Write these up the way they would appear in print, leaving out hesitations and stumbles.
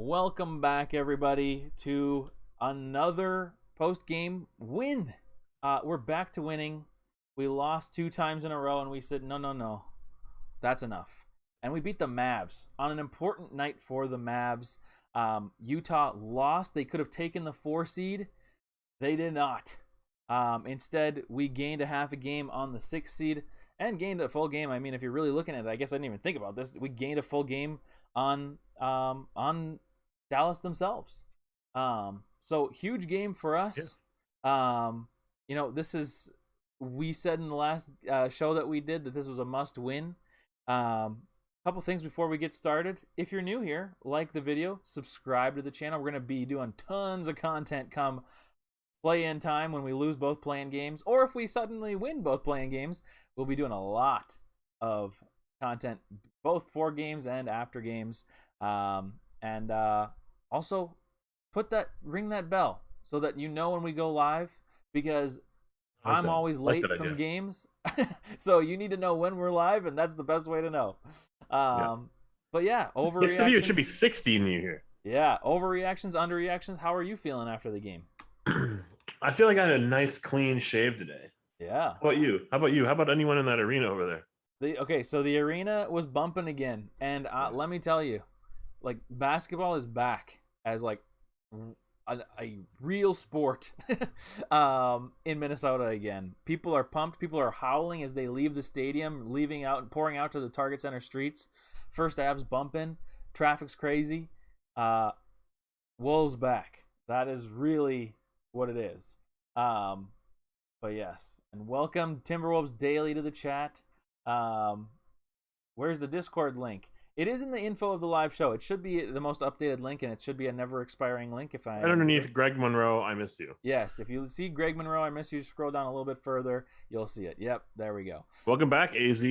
Welcome back, everybody, to another post-game win. We're back to winning. We lost 2 times in a row, and we said, no, that's enough. And we beat the Mavs on an important night for the Mavs. Utah lost. They could have taken the 4 seed. They did not. Instead, we gained a half a game on the 6 seed and gained a full game. I mean, if you're really looking at it, I guess I didn't even think about this. We gained a full game on Dallas themselves. So huge game for us. Yeah. We said in the last show that we did that this was a must win. Couple things before we get started. If you're new here, like the video, subscribe to the channel. We're going to be doing tons of content come play-in time when we lose both playing games, or if we suddenly win both playing games, we'll be doing a lot of content both for games and after games. Also, ring that bell so that you know when we go live, because I'm always late from games. So you need to know when we're live, and that's the best way to know. But yeah, overreactions. It should be 60 in you here. Yeah, overreactions, underreactions. How are you feeling after the game? I feel like I had a nice clean shave today. Yeah. How about you? How about anyone in that arena over there? So the arena was bumping again, and let me tell you, like, basketball is back as like a real sport in Minnesota again. People are pumped. People are howling as they leave the stadium, leaving out and pouring out to the Target Center streets. First Av's bumping. Traffic's crazy. Wolves back. That is really what it is. But yes, and welcome Timberwolves Daily to the chat. Where's the Discord link? It is in the info of the live show. It should be the most updated link, and it should be a never expiring link. Right underneath Greg Monroe, I miss you. Yes, if you see Greg Monroe, I miss you, scroll down a little bit further, you'll see it. Yep, there we go. Welcome back, AZ.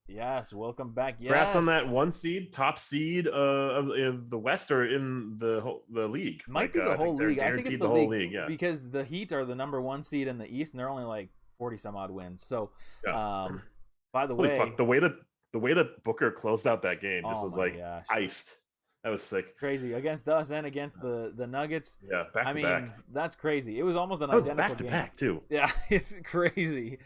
Yes, welcome back. Yes. Congrats on that 1 seed, top seed of the West, or in the league. Might be the whole league. I think it's the whole league, yeah. Because the Heat are the number 1 seed in the East, and they're only like 40 some odd wins. So, yeah. By the way, fuck, the way that Booker closed out that game just was like iced. That was sick. Crazy against us and against the Nuggets. Yeah, back to back. That's crazy. It was almost an identical back to game. back too. Yeah, it's crazy.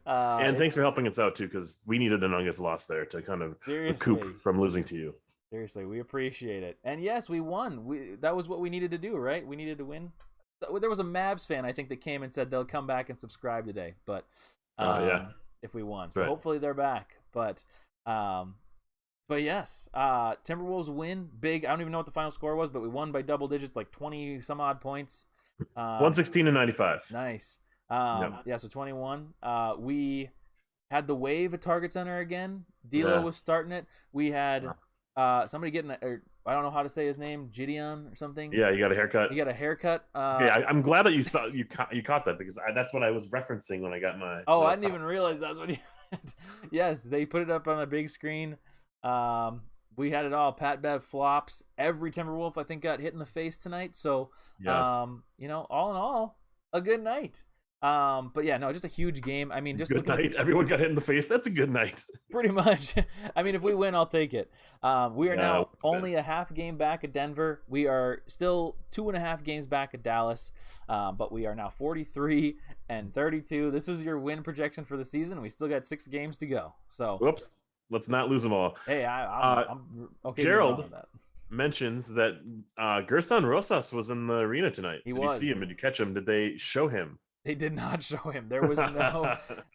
And thanks for helping us out too, because we needed a Nuggets loss there to kind of recoup from losing to you. Seriously, we appreciate it. And yes, we won. That was what we needed to do, right? We needed to win. There was a Mavs fan, I think, that came and said they'll come back and subscribe today, but if we won, so hopefully they're back. But yes, Timberwolves win big. I don't even know what the final score was, but we won by double digits, like 20 some odd points. 116-95. Nice. Yeah, so 21. We had the wave at Target Center again. D'Lo was starting it. We had somebody getting I don't know how to say his name, Gideon or something. Yeah, you got a haircut. Yeah, I'm glad that you caught that, because that's what I was referencing when I got my. Oh, I didn't even realize that's what you. Yes, they put it up on a big screen. We had it all. Pat Bev flops. Every Timberwolf, I think, got hit in the face tonight. So, all in all, a good night. But yeah, no, just a huge game. I mean, just good night. Everyone got hit in the face. That's a good night. Pretty much. I mean, if we win, I'll take it. We are now only a half game back at Denver. We are still 2.5 games back at Dallas. But we are now 43 and 32. This was your win projection for the season. We still got 6 games to go. So whoops. Let's not lose them all. Hey, I'm okay. Gerald mentions that Gerson Rosas was in the arena tonight. Did you see him? Did you catch him? Did they show him? They did not show him. There was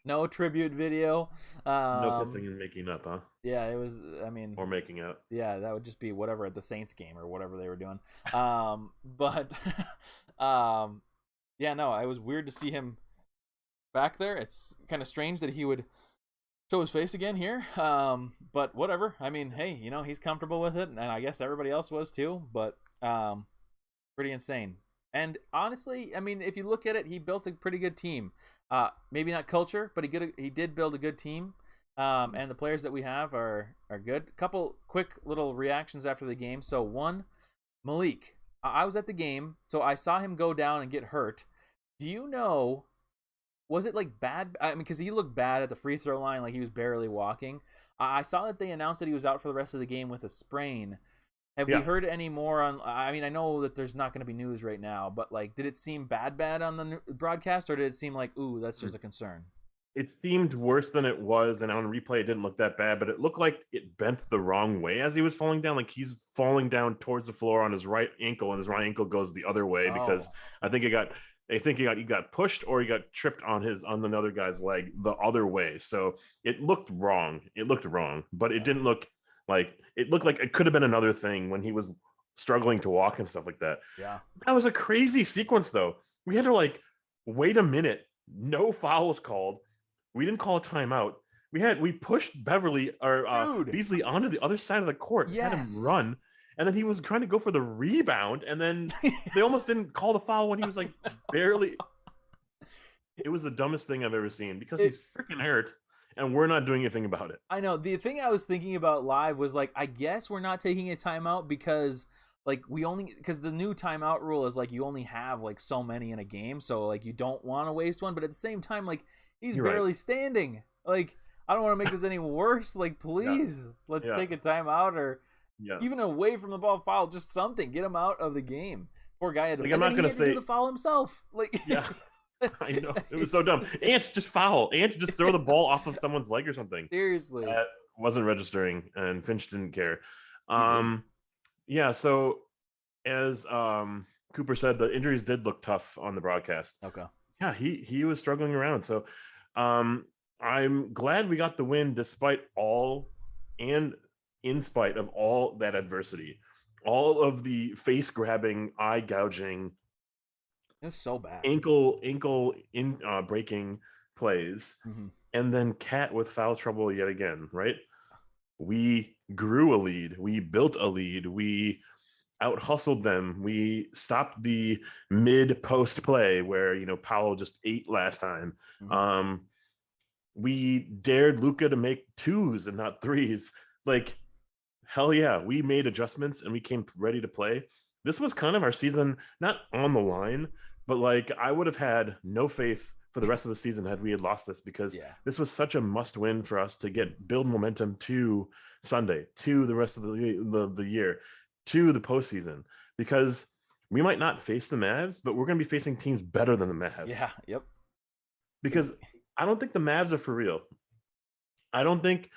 no tribute video. No kissing and making up, huh? Yeah, it was. I mean, or making out. Yeah, that would just be whatever at the Saints game or whatever they were doing. But yeah, no, it was weird to see him back there. It's kind of strange that he would show his face again here. But whatever. I mean, hey, he's comfortable with it, and I guess everybody else was too. But pretty insane. And honestly, I mean, if you look at it, he built a pretty good team. Maybe not culture, but he did build a good team. And the players that we have are good. Couple quick little reactions after the game. So one, Malik. I was at the game, so I saw him go down and get hurt. Do you know? Was it like bad? I mean, because he looked bad at the free throw line, like he was barely walking. I saw that they announced that he was out for the rest of the game with a sprain. Have we heard any more on? I mean, I know that there's not going to be news right now, but like, did it seem bad on the broadcast, or did it seem like, ooh, that's just a concern? It seemed worse than it was, and on replay, it didn't look that bad, but it looked like it bent the wrong way as he was falling down. Like he's falling down towards the floor on his right ankle, and his right ankle goes the other way because I think he got pushed or he got tripped on another guy's leg the other way. So it looked wrong. But it didn't look like it looked like it could have been another thing when he was struggling to walk and stuff like that. Yeah. That was a crazy sequence though. We had to like wait a minute. No foul was called. We didn't call a timeout. We pushed Beasley onto the other side of the court. Yes. Had him run. And then he was trying to go for the rebound, and then they almost didn't call the foul when he was like barely. It was the dumbest thing I've ever seen because he's freaking hurt, and we're not doing anything about it. I know. The thing I was thinking about live was like, I guess we're not taking a timeout because because the new timeout rule is like you only have like so many in a game, so like you don't want to waste one, but at the same time, like he's barely standing. Like I don't want to make this any worse. Like please, let's take a timeout or. Yeah. Even away from the ball foul, just something. Get him out of the game. Poor guy had to, I'm not going to say do the foul himself. Like I know. It was so dumb. Ant, just foul. Ant, just throw the ball off of someone's leg or something. Seriously. That wasn't registering, and Finch didn't care. Yeah, so as Cooper said, the injuries did look tough on the broadcast. Okay. Yeah, he was struggling around. So I'm glad we got the win despite all and in spite of all that adversity, all of the face grabbing, eye gouging, it was so bad, ankle in breaking plays, and then Cat with foul trouble yet again. Right? We grew a lead, we built a lead, we out hustled them, we stopped the mid post play where Powell just ate last time. We dared Luka to make twos and not threes. Like. Hell yeah, we made adjustments and we came ready to play. This was kind of our season, not on the line, but like I would have had no faith for the rest of the season had we had lost this because this was such a must win for us to build momentum to Sunday, to the rest of the year, to the postseason, because we might not face the Mavs, but we're going to be facing teams better than the Mavs. Yeah, yep. Because I don't think the Mavs are for real. I don't think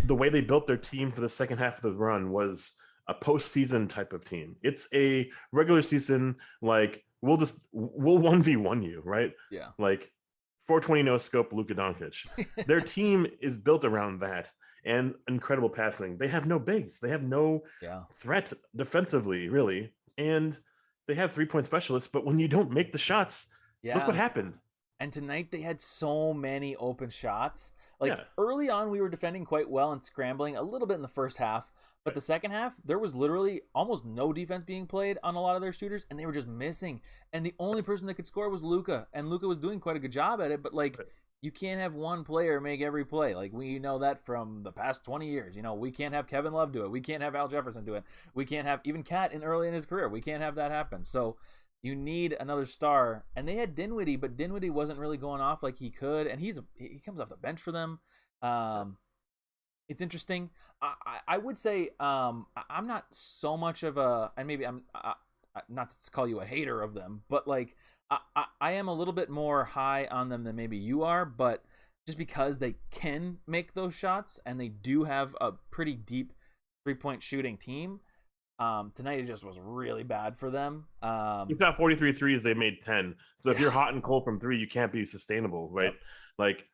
the way they built their team for the second half of the run was a postseason type of team. It's a regular season, like we'll 1v1 you, right? Yeah. Like 420 no scope Luka Doncic. Their team is built around that and incredible passing. They have no bigs. They have no threat defensively, really. And they have 3-point specialists, but when you don't make the shots, look what happened. And tonight they had so many open shots. Like early on, we were defending quite well and scrambling a little bit in the first half. But the second half, there was literally almost no defense being played on a lot of their shooters, and they were just missing. And the only person that could score was Luka, and Luka was doing quite a good job at it. But like, you can't have one player make every play. Like we know that from the past 20 years. We can't have Kevin Love do it. We can't have Al Jefferson do it. We can't have even Cat early in his career. We can't have that happen. So. You need another star, and they had Dinwiddie, but Dinwiddie wasn't really going off like he could, and he comes off the bench for them. It's interesting. I would say I'm not so much of a, and maybe I'm not to call you a hater of them, but like I am a little bit more high on them than maybe you are, but just because they can make those shots and they do have a pretty deep 3-point shooting team. Tonight it just was really bad for them. You got 43 threes, they made 10. So if Yeah. you're hot and cold from three, you can't be sustainable, right? Yep. Like,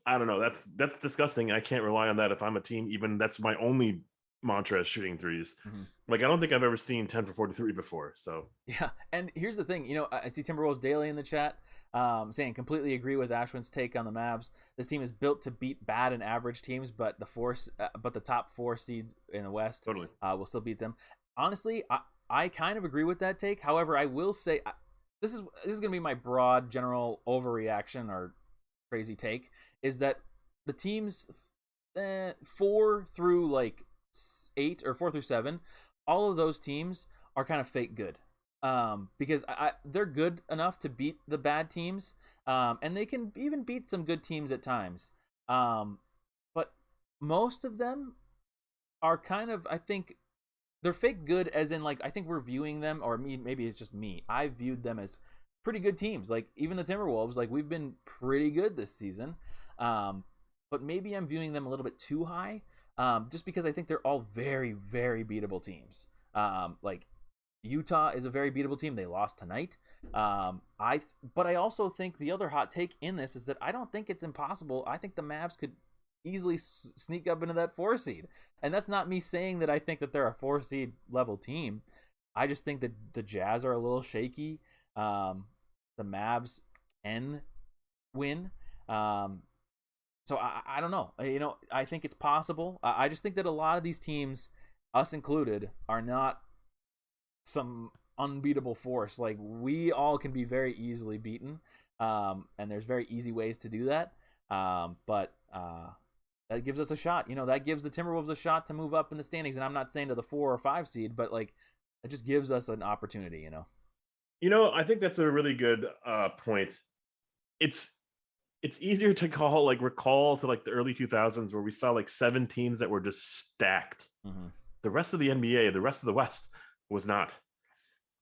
I don't know. That's disgusting. I can't rely on that if I'm a team. Even that's my only mantra is shooting threes. Mm-hmm. Like, I don't think I've ever seen 10 for 43 before. So Yeah, and here's the thing. I see Timberwolves Daily in the chat saying completely agree with Ashwin's take on the Mavs. This team is built to beat bad and average teams, but the top four seeds in the West totally. will still beat them. Honestly, I kind of agree with that take. However, I will say this is going to be my broad general overreaction or crazy take is that the teams 4 through like 8 or 4 through 7, all of those teams are kind of fake good. Because they're good enough to beat the bad teams, and they can even beat some good teams at times. But most of them are kind of, I think, they're fake good, as in like I think we're viewing them, or maybe it's just me. I viewed them as pretty good teams. Like even the Timberwolves, like we've been pretty good this season, but maybe I'm viewing them a little bit too high, just because I think they're all very, very beatable teams. Like Utah is a very beatable team. They lost tonight. But I also think the other hot take in this is that I don't think it's impossible. I think the Mavs could easily sneak up into that 4 seed. And that's not me saying that I think that they're a 4 seed level team. I just think that the Jazz are a little shaky. The Mavs can win. So I don't know. I think it's possible. I just think that a lot of these teams, us included, are not some unbeatable force. Like we all can be very easily beaten, and there's very easy ways to do that. But that gives us a shot. That gives the Timberwolves a shot to move up in the standings. And I'm not saying to the 4 or 5 seed, but like it just gives us an opportunity. I think that's a really good point. It's easier to recall to like the early 2000s where we saw like 7 teams that were just stacked. Mm-hmm. The rest of the NBA, the rest of the West was not.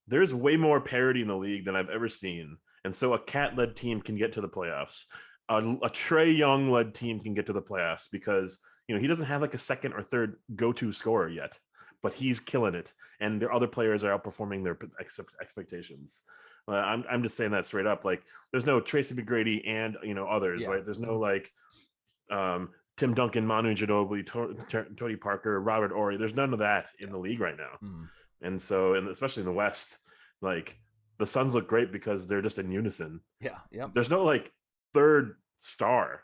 There's way more parity in the league than I've ever seen. And so a Cat-led team can get to the playoffs. A Trae Young-led team can get to the playoffs because, he doesn't have like a second or third go-to scorer yet, but he's killing it. And their other players are outperforming their expectations. I'm just saying that straight up. Like, there's no Tracy McGrady and, others, right? There's no like Tim Duncan, Manu Ginobili, Tony Parker, Robert Horry. There's none of that in the league right now. Mm-hmm. And so, and especially in the West, like the Suns look great because they're just in unison. Yeah. Yep. There's no like third star.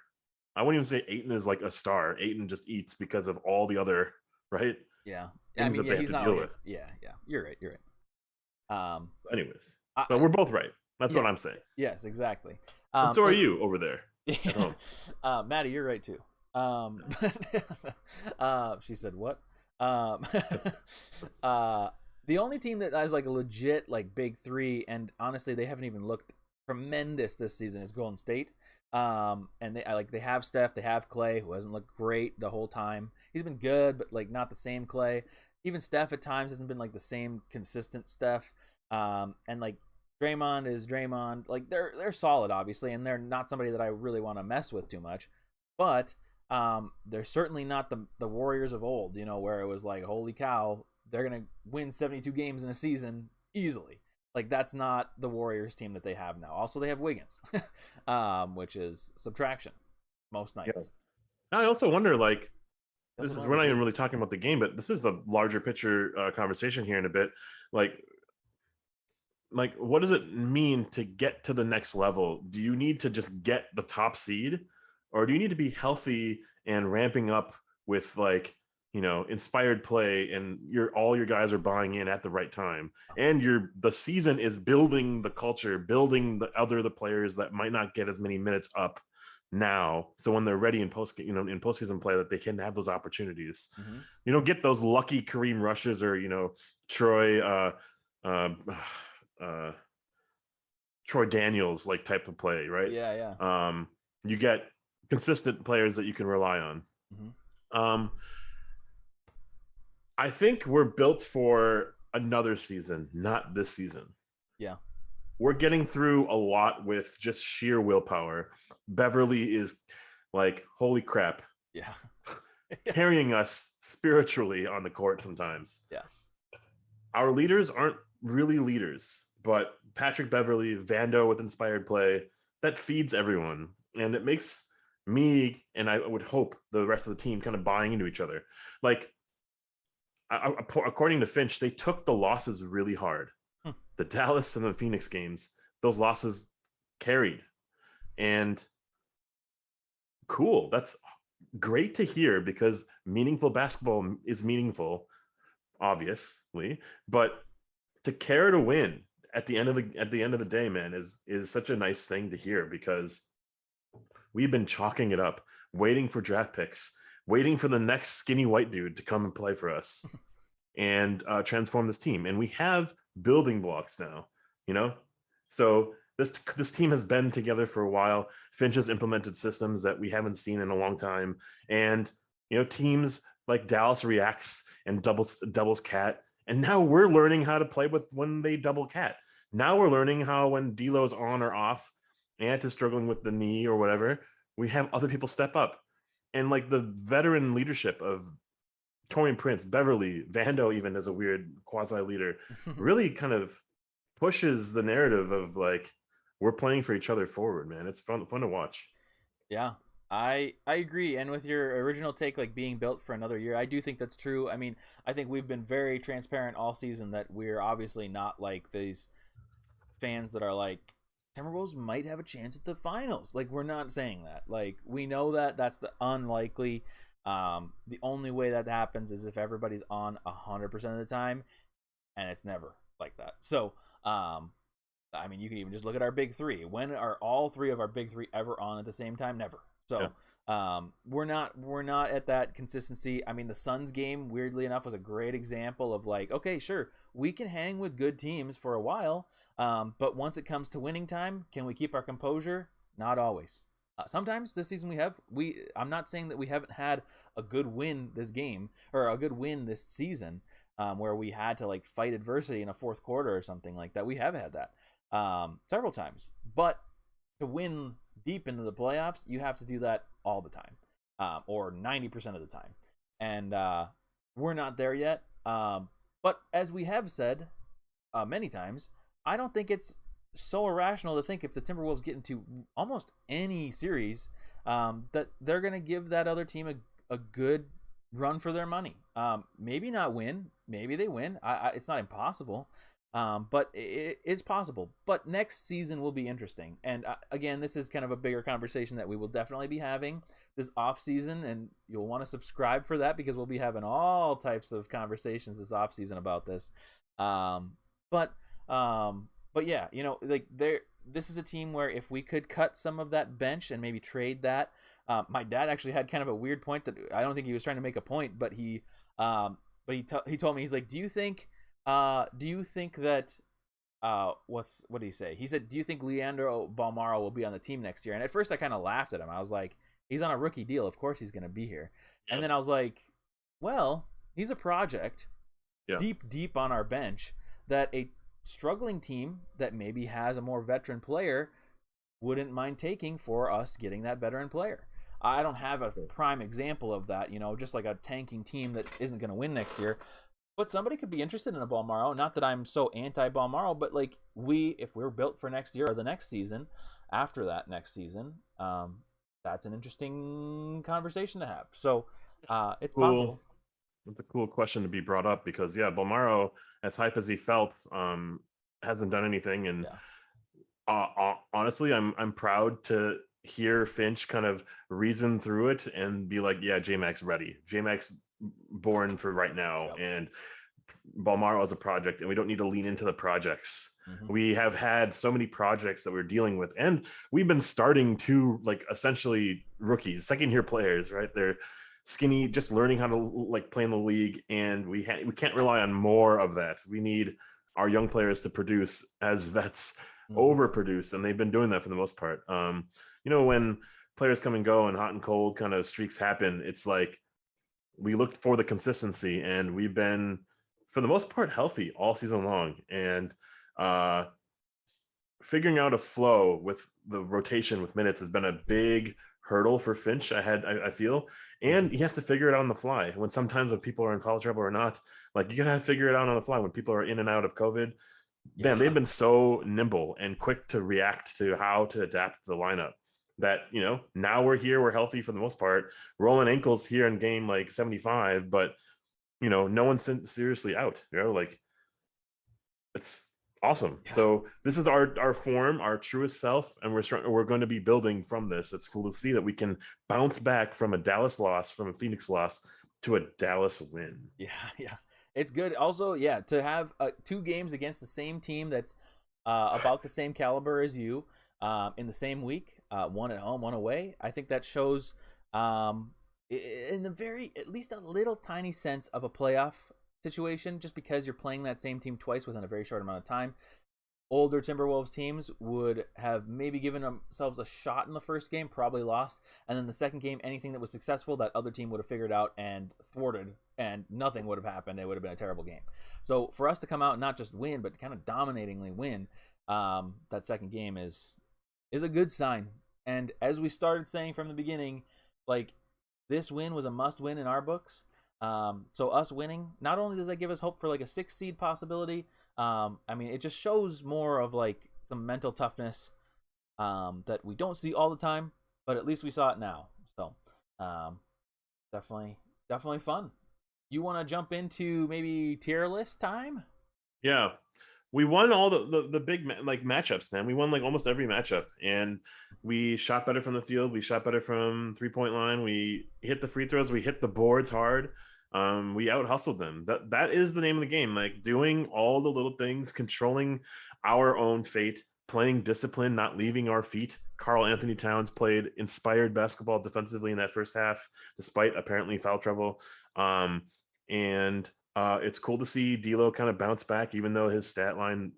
I wouldn't even say Ayton is like a star. Ayton just eats because of all the other, right? Yeah. Things that they have to deal with. Yeah. You're right. Anyways, but we're both right. That's what I'm saying. Yes, exactly. And so are you over there at home. Maddie, you're right too. She said what? The only team that has like a legit like big 3, and honestly they haven't even looked tremendous this season, is Golden State. And they have Steph, they have Clay, who hasn't looked great the whole time. He's been good, but like not the same Clay. Even Steph at times hasn't been like the same consistent Steph. And like Draymond is Draymond. Like they're solid, obviously, and they're not somebody that I really want to mess with too much. But they're certainly not the Warriors of old, where it was like, holy cow, they're gonna win 72 games in a season easily. Like that's not the Warriors team that they have now. Also, they have Wiggins, which is subtraction most nights. Yeah. I also wonder, like, we're not even really talking about the game, but this is the larger picture conversation here in a bit. Like, what does it mean to get to the next level? Do you need to just get the top seed, or do you need to be healthy and ramping up with like, inspired play, and all your guys are buying in at the right time, and the season is building the culture, building the players that might not get as many minutes up now, so when they're ready in postseason play, that they can have those opportunities. Mm-hmm. Get those lucky Kareem rushes, or Troy Troy Daniels like type of play, right? Yeah. You get consistent players that you can rely on. Mm-hmm. I think we're built for another season, not this season. Yeah. We're getting through a lot with just sheer willpower. Beverly is like, holy crap. Yeah. Carrying us spiritually on the court sometimes. Yeah. our leaders aren't really leaders, but Patrick Beverley, Vando with inspired play, that feeds everyone. And it makes me, and I would hope the rest of the team, kind of buying into each other. Like, according to Finch, they took the losses really hard. Hmm. The Dallas and the Phoenix games, those losses carried. And cool. That's great to hear, because meaningful basketball is meaningful, obviously, but to care to win at the end of the day, man, is such a nice thing to hear, because we've been chalking it up, waiting for draft picks, waiting for the next skinny white dude to come and play for us and transform this team. And we have building blocks now, you know. So this team has been together for a while. Finch has implemented systems that we haven't seen in a long time, and teams like Dallas reacts and doubles cat, and now we're learning how to play with when they double cat. Now we're learning how, when D'Lo's on or off, Ant is struggling with the knee or whatever, we have other people step up, and like the veteran leadership of Torian Prince, Beverly, Vando, even as a weird quasi leader, really kind of pushes the narrative of like, we're playing for each other forward, man. It's fun to watch. Yeah, I agree. And with your original take, like being built for another year, I do think that's true. I mean, I think we've been very transparent all season that we're obviously not like these fans that are like Timberwolves might have a chance at the finals. Like we're not saying that. Like we know that that's the unlikely. The only way that happens is if everybody's on 100% of the time, and it's never like that. So, I mean, you can even just look at our big three. When are all three of our big three ever on at the same time? Never. Yeah. So, we're not at that consistency. I mean, the Suns game, weirdly enough, was a great example of like, okay, sure, we can hang with good teams for a while, but once it comes to winning time, can we keep our composure? Not always. Sometimes this season I'm not saying that we haven't had a good win this game or a good win this season, where we had to like fight adversity in a fourth quarter or something like that. We have had that several times, but to win deep into the playoffs, you have to do that all the time, or 90% of the time, and we're not there yet. But as we have said many times, I don't think it's so irrational to think if the Timberwolves get into almost any series, that they're going to give that other team a good run for their money. Maybe not win, maybe they win. It's not impossible, but it's possible. But next season will be interesting. And again, this is kind of a bigger conversation that we will definitely be having this off season, and you'll want to subscribe for that because we'll be having all types of conversations this off season about this. But yeah, like this is a team where if we could cut some of that bench and maybe trade that. My dad actually had kind of a weird point that I don't think he was trying to make a point, but he told me, he's like, do you think that what did he say? He said, do you think Leandro Balmaro will be on the team next year? And at first I kind of laughed at him. I was like, he's on a rookie deal, of course he's going to be here. Yeah. And then I was like, well, he's a project Yeah. deep on our bench that a struggling team that maybe has a more veteran player wouldn't mind taking for us getting that veteran player. I don't have a prime example of that, just like a tanking team that isn't going to win next year. But somebody could be interested in a Balmaro. Not that I'm so anti-Balmaro, but like if we're built for next year or the next season, after that next season, that's an interesting conversation to have. So it's Cool. possible. It's a cool question to be brought up, because yeah, Balmaro, as hype as he felt, hasn't done anything, and honestly, I'm proud to hear Finch kind of reason through it and be like, yeah, J-Mac's ready. J-Mac's born for right now. Yep. And Balmaro is a project, and we don't need to lean into the projects. Mm-hmm. We have had so many projects that we're dealing with, and we've been starting to like essentially rookies, second year players, right? They're skinny, just learning how to like play in the league, and we can't rely on more of that. We need our young players to produce as vets overproduce, and they've been doing that for the most part. When players come and go and hot and cold kind of streaks happen, it's like we looked for the consistency, and we've been for the most part healthy all season long, and figuring out a flow with the rotation with minutes has been a big hurdle for Finch. I feel, and he has to figure it out on the fly. When people are in foul trouble or not, like you gotta figure it out on the fly when people are in and out of COVID. Man, they've Yeah. been so nimble and quick to react to how to adapt the lineup that, now we're here, we're healthy for the most part, rolling ankles here in game like 75, but no one's seriously out, like it's awesome. Yeah. So this is our form, our truest self, and we're going to be building from this. It's cool to see that we can bounce back from a Dallas loss, from a Phoenix loss to a Dallas win. Yeah, yeah. It's good. Also, yeah, to have 2 games against the same team that's about the same caliber as you in the same week, one at home, one away. I think that shows in the at least a little tiny sense of a playoff situation, just because you're playing that same team twice within a very short amount of time. Older Timberwolves teams would have maybe given themselves a shot in the first game, probably lost, and then the second game, anything that was successful, that other team would have figured out and thwarted, and nothing would have happened. It would have been a terrible game. So for us to come out and not just win, but kind of dominatingly win, that second game is a good sign. And as we started saying from the beginning, like this win was a must win in our books. So us winning, not only does that give us hope for like a 6 seed possibility, I mean, it just shows more of like some mental toughness that we don't see all the time, but at least we saw it now. So definitely fun. You want to jump into maybe tier list time? Yeah, we won all the big like matchups, man. We won like almost every matchup, and we shot better from the field. We shot better from 3-point line. We hit the free throws. We hit the boards hard. We out hustled them. That is the name of the game. Like doing all the little things, controlling our own fate, playing discipline, not leaving our feet. Karl Anthony Towns played inspired basketball defensively in that first half, despite apparently foul trouble. And it's cool to see D'Lo kind of bounce back, even though his stat line,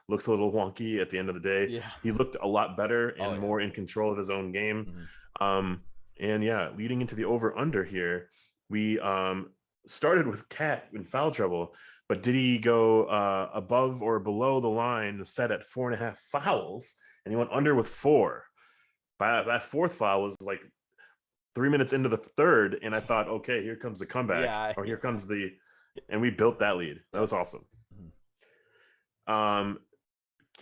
looks a little wonky at the end of the day. Yeah. He looked a lot better and Oh, yeah. more in control of his own game. Mm-hmm. And yeah, leading into the over/under here, we started with Cat in foul trouble, but did he go above or below the line set at 4.5 fouls? And he went under with 4. That fourth foul was like 3 minutes into the third, and I thought, okay, here comes the comeback, Yeah, or here comes and we built that lead. That was awesome. Mm-hmm.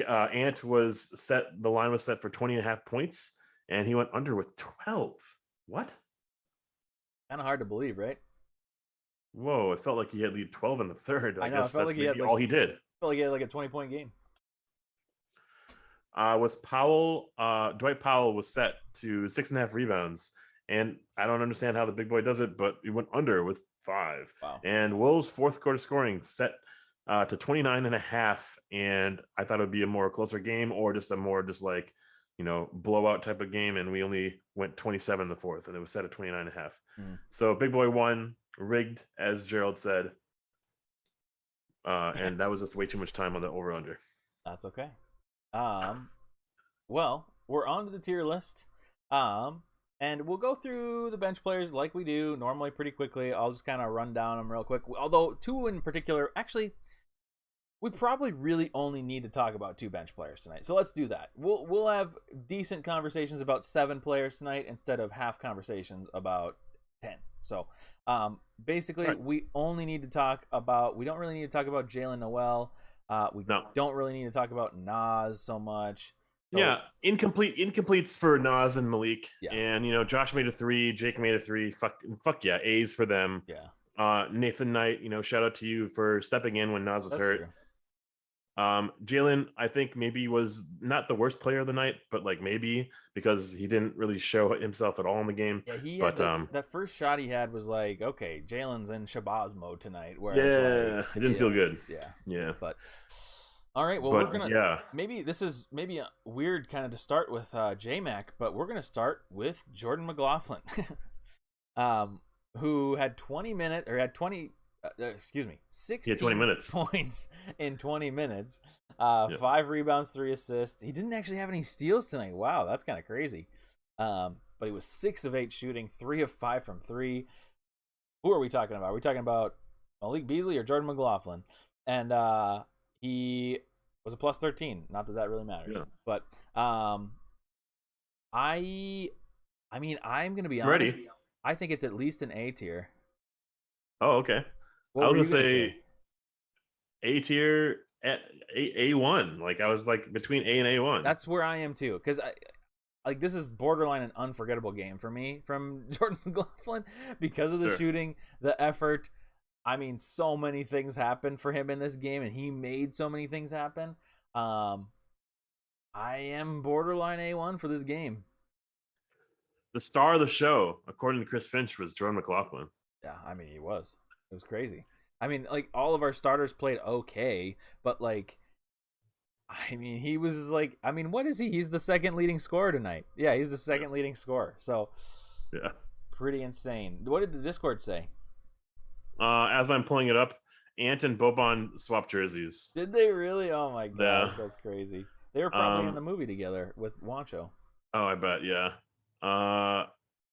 Ant was set. The line was set for 20.5 points, and he went under with 12. What? Kind of hard to believe, right? Whoa! It felt like he had lead 12 in the third. I know. guess It felt that's like he had maybe all he did. Felt like he had like a 20-point game. Was Powell? Dwight Powell was set to 6.5 rebounds, and I don't understand how the big boy does it, but he went under with 5. Wow. And Wolves' fourth quarter scoring set to 29.5, and I thought it would be a more closer game, or just a more like blowout type of game, and we only went 27 in the fourth, and it was set at 29.5. So big boy won, rigged, as Gerald said, and that was just way too much time on the over under. That's okay. Well, we're on to the tier list. And we'll go through the bench players like we do normally pretty quickly. I'll just kind of run down them real quick. Although 2 in particular, actually, we probably really only need to talk about 2 bench players tonight. So let's do that. We'll have decent conversations about 7 players tonight instead of half conversations about 10. So basically, right. We don't really need to talk about Jalen Noel. We don't really need to talk about Nas so much. So, yeah, incompletes for Nas and Malik. Yeah. And Josh made a 3, Jake made a 3. Fuck yeah, A's for them. Yeah. Nathan Knight, shout out to you for stepping in when Nas was hurt. True. Jalen, I think maybe was not the worst player of the night, but like maybe because he didn't really show himself at all in the game. Yeah, he had that first shot he had was like, okay, Jalen's in Shabazz mode tonight. Where it didn't feel good. Yeah. But all right, well, we're gonna. Yeah. Maybe this is a weird kind of to start with J-Mac, but we're gonna start with Jordan McLaughlin, who had 16 20 minutes points in 20 minutes. 5 rebounds, 3 assists. He didn't actually have any steals tonight. Wow, that's kind of crazy. But he was 6 of 8 shooting, 3 of 5 from 3. Who are we talking about? Are we talking about Malik Beasley or Jordan McLaughlin? And he was a plus 13. Not that really matters. Yeah. But I I mean, I'm gonna be Ready? honest. I think it's at least an A tier. Oh, okay. What I was were gonna you gonna say? say A tier at A1. Like I was like between A and A1. That's where I am too, because I like this is borderline an unforgettable game for me from Jordan McLaughlin because of the Sure. shooting, the effort. I mean, so many things happened for him in this game, and he made so many things happen. Um, I am borderline A1 for this game. The star of the show, according to Chris Finch, was Jordan McLaughlin. Yeah, I mean, he was. It was crazy. I mean, like all of our starters played okay, but like, I mean, he was like, I mean, what is he? He's the second leading scorer tonight. Yeah, he's the Yeah. second leading scorer. So Yeah. pretty insane. What did the Discord say? As I'm pulling it up, Ant and Boban swapped jerseys. Did they really? Oh my Yeah. gosh, that's crazy. They were probably in the Um. movie together with Wancho. Oh, I bet. Yeah.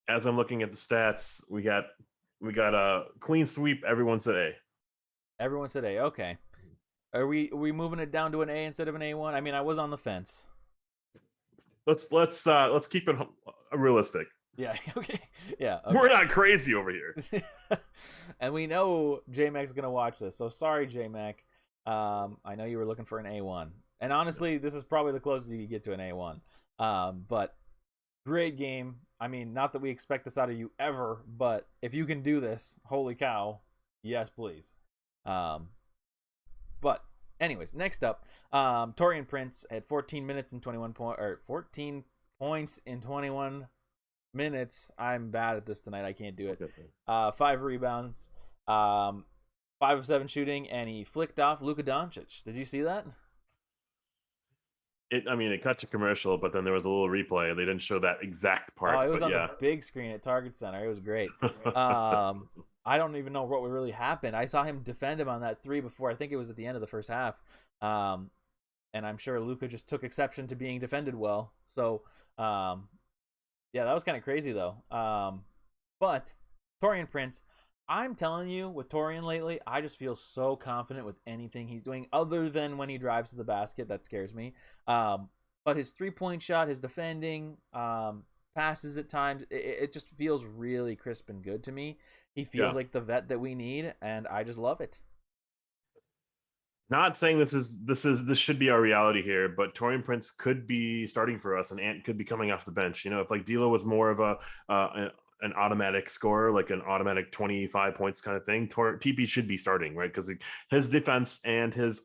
As I'm looking at the stats, we got a clean sweep. Everyone's at A. Everyone said A. Okay. Are we moving it down to an A instead of an A1? I mean, I was on the fence. Let's keep it realistic. Yeah. Okay. Yeah. Okay. We're not crazy over here. And we know J Mac's gonna watch this, so sorry, J Mac. I know you were looking for an A1, and honestly, this is probably the closest you could get to an A1. But great game. I mean, not that we expect this out of you ever, but if you can do this, holy cow, yes, please. Um, but anyways, next up, Torian Prince had 14 minutes and 14 points in 21 minutes. I'm bad at this tonight. I can't do it. 5 rebounds, 5 of 7 shooting, and he flicked off Luka Doncic. Did you see that? It cut to commercial, but then there was a little replay. They didn't show that exact part. Oh, it was but on yeah. the big screen at Target Center. It was great. I don't even know what really happened. I saw him defend him on that 3 before. I think it was at the end of the first half. And I'm sure Luka just took exception to being defended well. So, yeah, that was kind of crazy though. But Torian Prince, I'm telling you, with Torian lately, I just feel so confident with anything he's doing, other than when he drives to the basket. That scares me. But his 3-point shot, his defending, passes at times, it just feels really crisp and good to me. He feels like the vet that we need, and I just love it. Not saying this should be our reality here, but Torian Prince could be starting for us, and Ant could be coming off the bench. If like D'Lo was more of an automatic scorer, like an automatic 25 points kind of thing, TP should be starting, right? Because his defense and his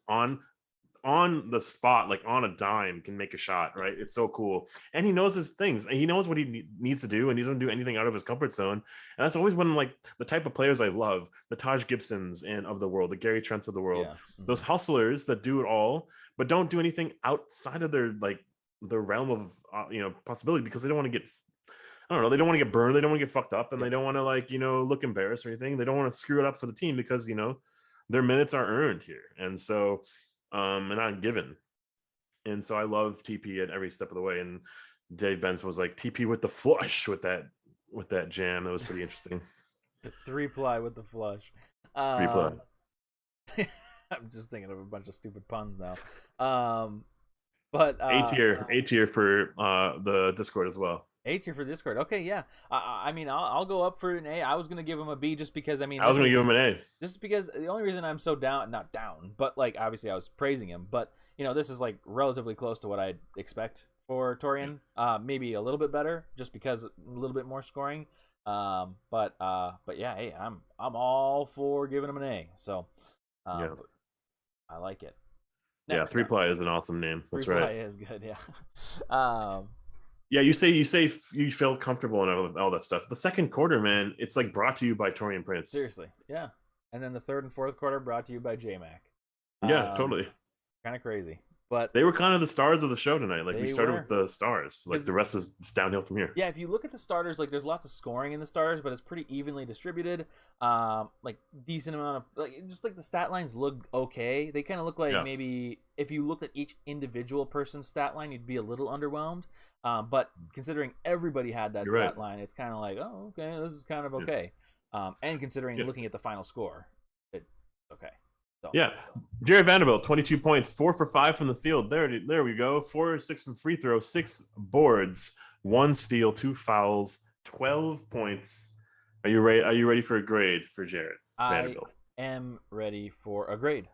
on the spot, like on a dime, can make a shot, right? It's so cool. And he knows his things. He knows what he needs to do, and he doesn't do anything out of his comfort zone. And that's always when, like, the type of players I love, the Taj Gibsons and of the world, the Gary Trents of the world, those hustlers that do it all, but don't do anything outside of their realm of possibility, because they don't want to get, I don't know, they don't want to get burned, they don't want to get fucked up, and they don't want to look embarrassed or anything. They don't want to screw it up for the team, because their minutes are earned here. And so and not given. And so I love TP at every step of the way. And Dave Benz was like, TP with the flush with that jam. That was pretty interesting. 3-ply with the flush. 3-ply. I'm just thinking of a bunch of stupid puns now. But A tier for the Discord as well. A tier for Discord. Okay, yeah. I mean, I'll go up for an A. I was gonna give him a B just because I was gonna give him an A. Just because the only reason I'm so not down, but like obviously I was praising him, but this is like relatively close to what I'd expect for Torian. Maybe a little bit better, just because a little bit more scoring. But yeah, hey, I'm all for giving him an A. So, I like it. Next 3-ply is an awesome name. That's 3-ply right. is good. Yeah. Yeah, you say you feel comfortable and all that stuff. The second quarter, man, it's like brought to you by Torian Prince. Seriously, yeah. And then the third and fourth quarter brought to you by J Mac. Yeah, totally. Kind of crazy, but they were kind of the stars of the show tonight. Like, we started with the stars. Like, the rest is downhill from here. Yeah, if you look at the starters, like, there's lots of scoring in the starters, but it's pretty evenly distributed. Like, decent amount of just like the stat lines look okay. They kind of look like maybe if you looked at each individual person's stat line, you'd be a little underwhelmed. But considering everybody had that stat line, it's kind of like, oh, okay, this is kind of okay. And considering looking at the final score, it's okay. So. Yeah, Jared Vanderbilt, 22 points, 4 for 5 from the field. There we go. 4 or 6 from free throw, 6 boards, 1 steal, 2 fouls, 12 points. Are you ready? Are you ready for a grade for Jared I Vanderbilt? am ready for a grade.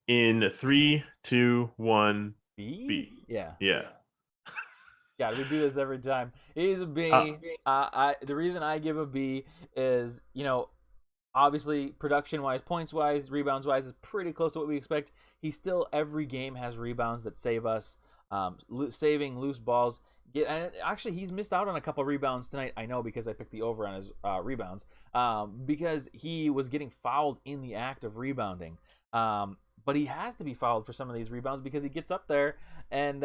In 3, 2, 1, B? B. Yeah. Yeah. God, we do this every time. It is a Uh, B. The reason I give a B is, obviously production wise, points wise, rebounds wise is pretty close to what we expect. He still every game has rebounds that save us, saving loose balls. And actually, he's missed out on a couple rebounds tonight. I know because I picked the over on his rebounds, because he was getting fouled in the act of rebounding. But he has to be fouled for some of these rebounds because he gets up there and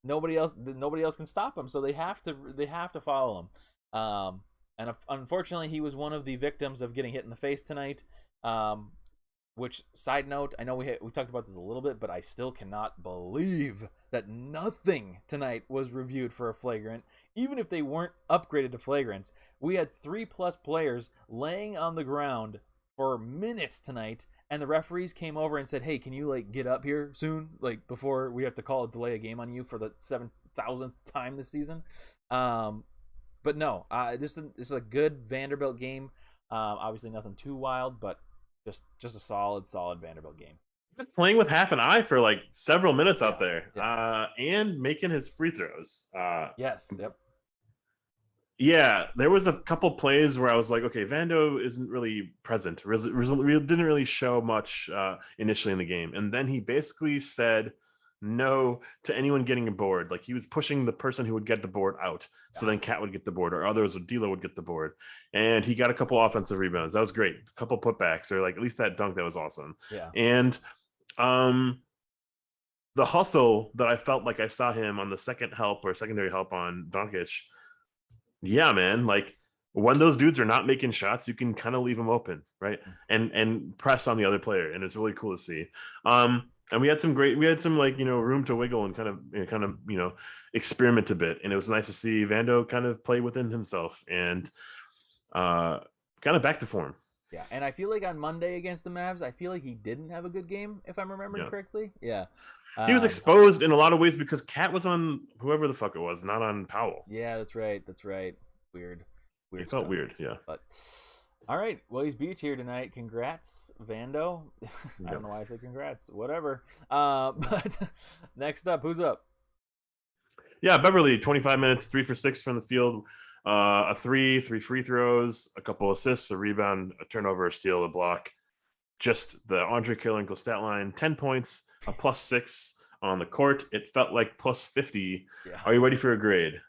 nobody else can stop him. So they have to foul him. And unfortunately, he was one of the victims of getting hit in the face tonight. Which, side note, I know we talked about this a little bit, but I still cannot believe that nothing tonight was reviewed for a flagrant. Even if they weren't upgraded to flagrants, we had 3+ players laying on the ground for minutes tonight, and the referees came over and said, "Hey, can you get up here soon, before we have to delay a game on you for the 7,000th time this season." But no, this is a good Vanderbilt game. Obviously, nothing too wild, but just a solid Vanderbilt game. just playing with half an eye for several minutes out there, Yeah. and making his free throws. Yes. Yep. Yeah, there was a couple plays where I was like, okay, Vando isn't really present. Didn't really show much initially in the game, and then he basically said no to anyone getting a board. Like he was pushing the person who would get the board out, so then Cat would get the board, or others with D'Lo would get the board, and he got a couple offensive rebounds. That was great. A couple putbacks, or at least that dunk that was awesome. Yeah. And the hustle that I felt like I saw him on the secondary help on Doncic. Yeah, man. When those dudes are not making shots, you can kind of leave them open, right? And press on the other player, and it's really cool to see. And we had some room to wiggle and kind of experiment a bit, and it was nice to see Vando kind of play within himself and kind of back to form. Yeah, and I feel like on Monday against the Mavs, I feel like he didn't have a good game, if I'm remembering correctly. Yeah. He was exposed in a lot of ways because Cat was on whoever the fuck it was, not on Powell. Yeah, that's right. That's right. Weird. It felt weird, yeah. But all right, well, he's beach here tonight. Congrats, Vando. I don't know why I said congrats. Whatever. But next up, who's up? Yeah, Beverly, 25 minutes, 3 for 6 from the field, a three free throws, a couple assists, a rebound, a turnover, a steal, a block. Just the Andre Kirilenko stat line: 10 points, a +6 on the court. It felt like +50. Yeah. Are you ready for a grade?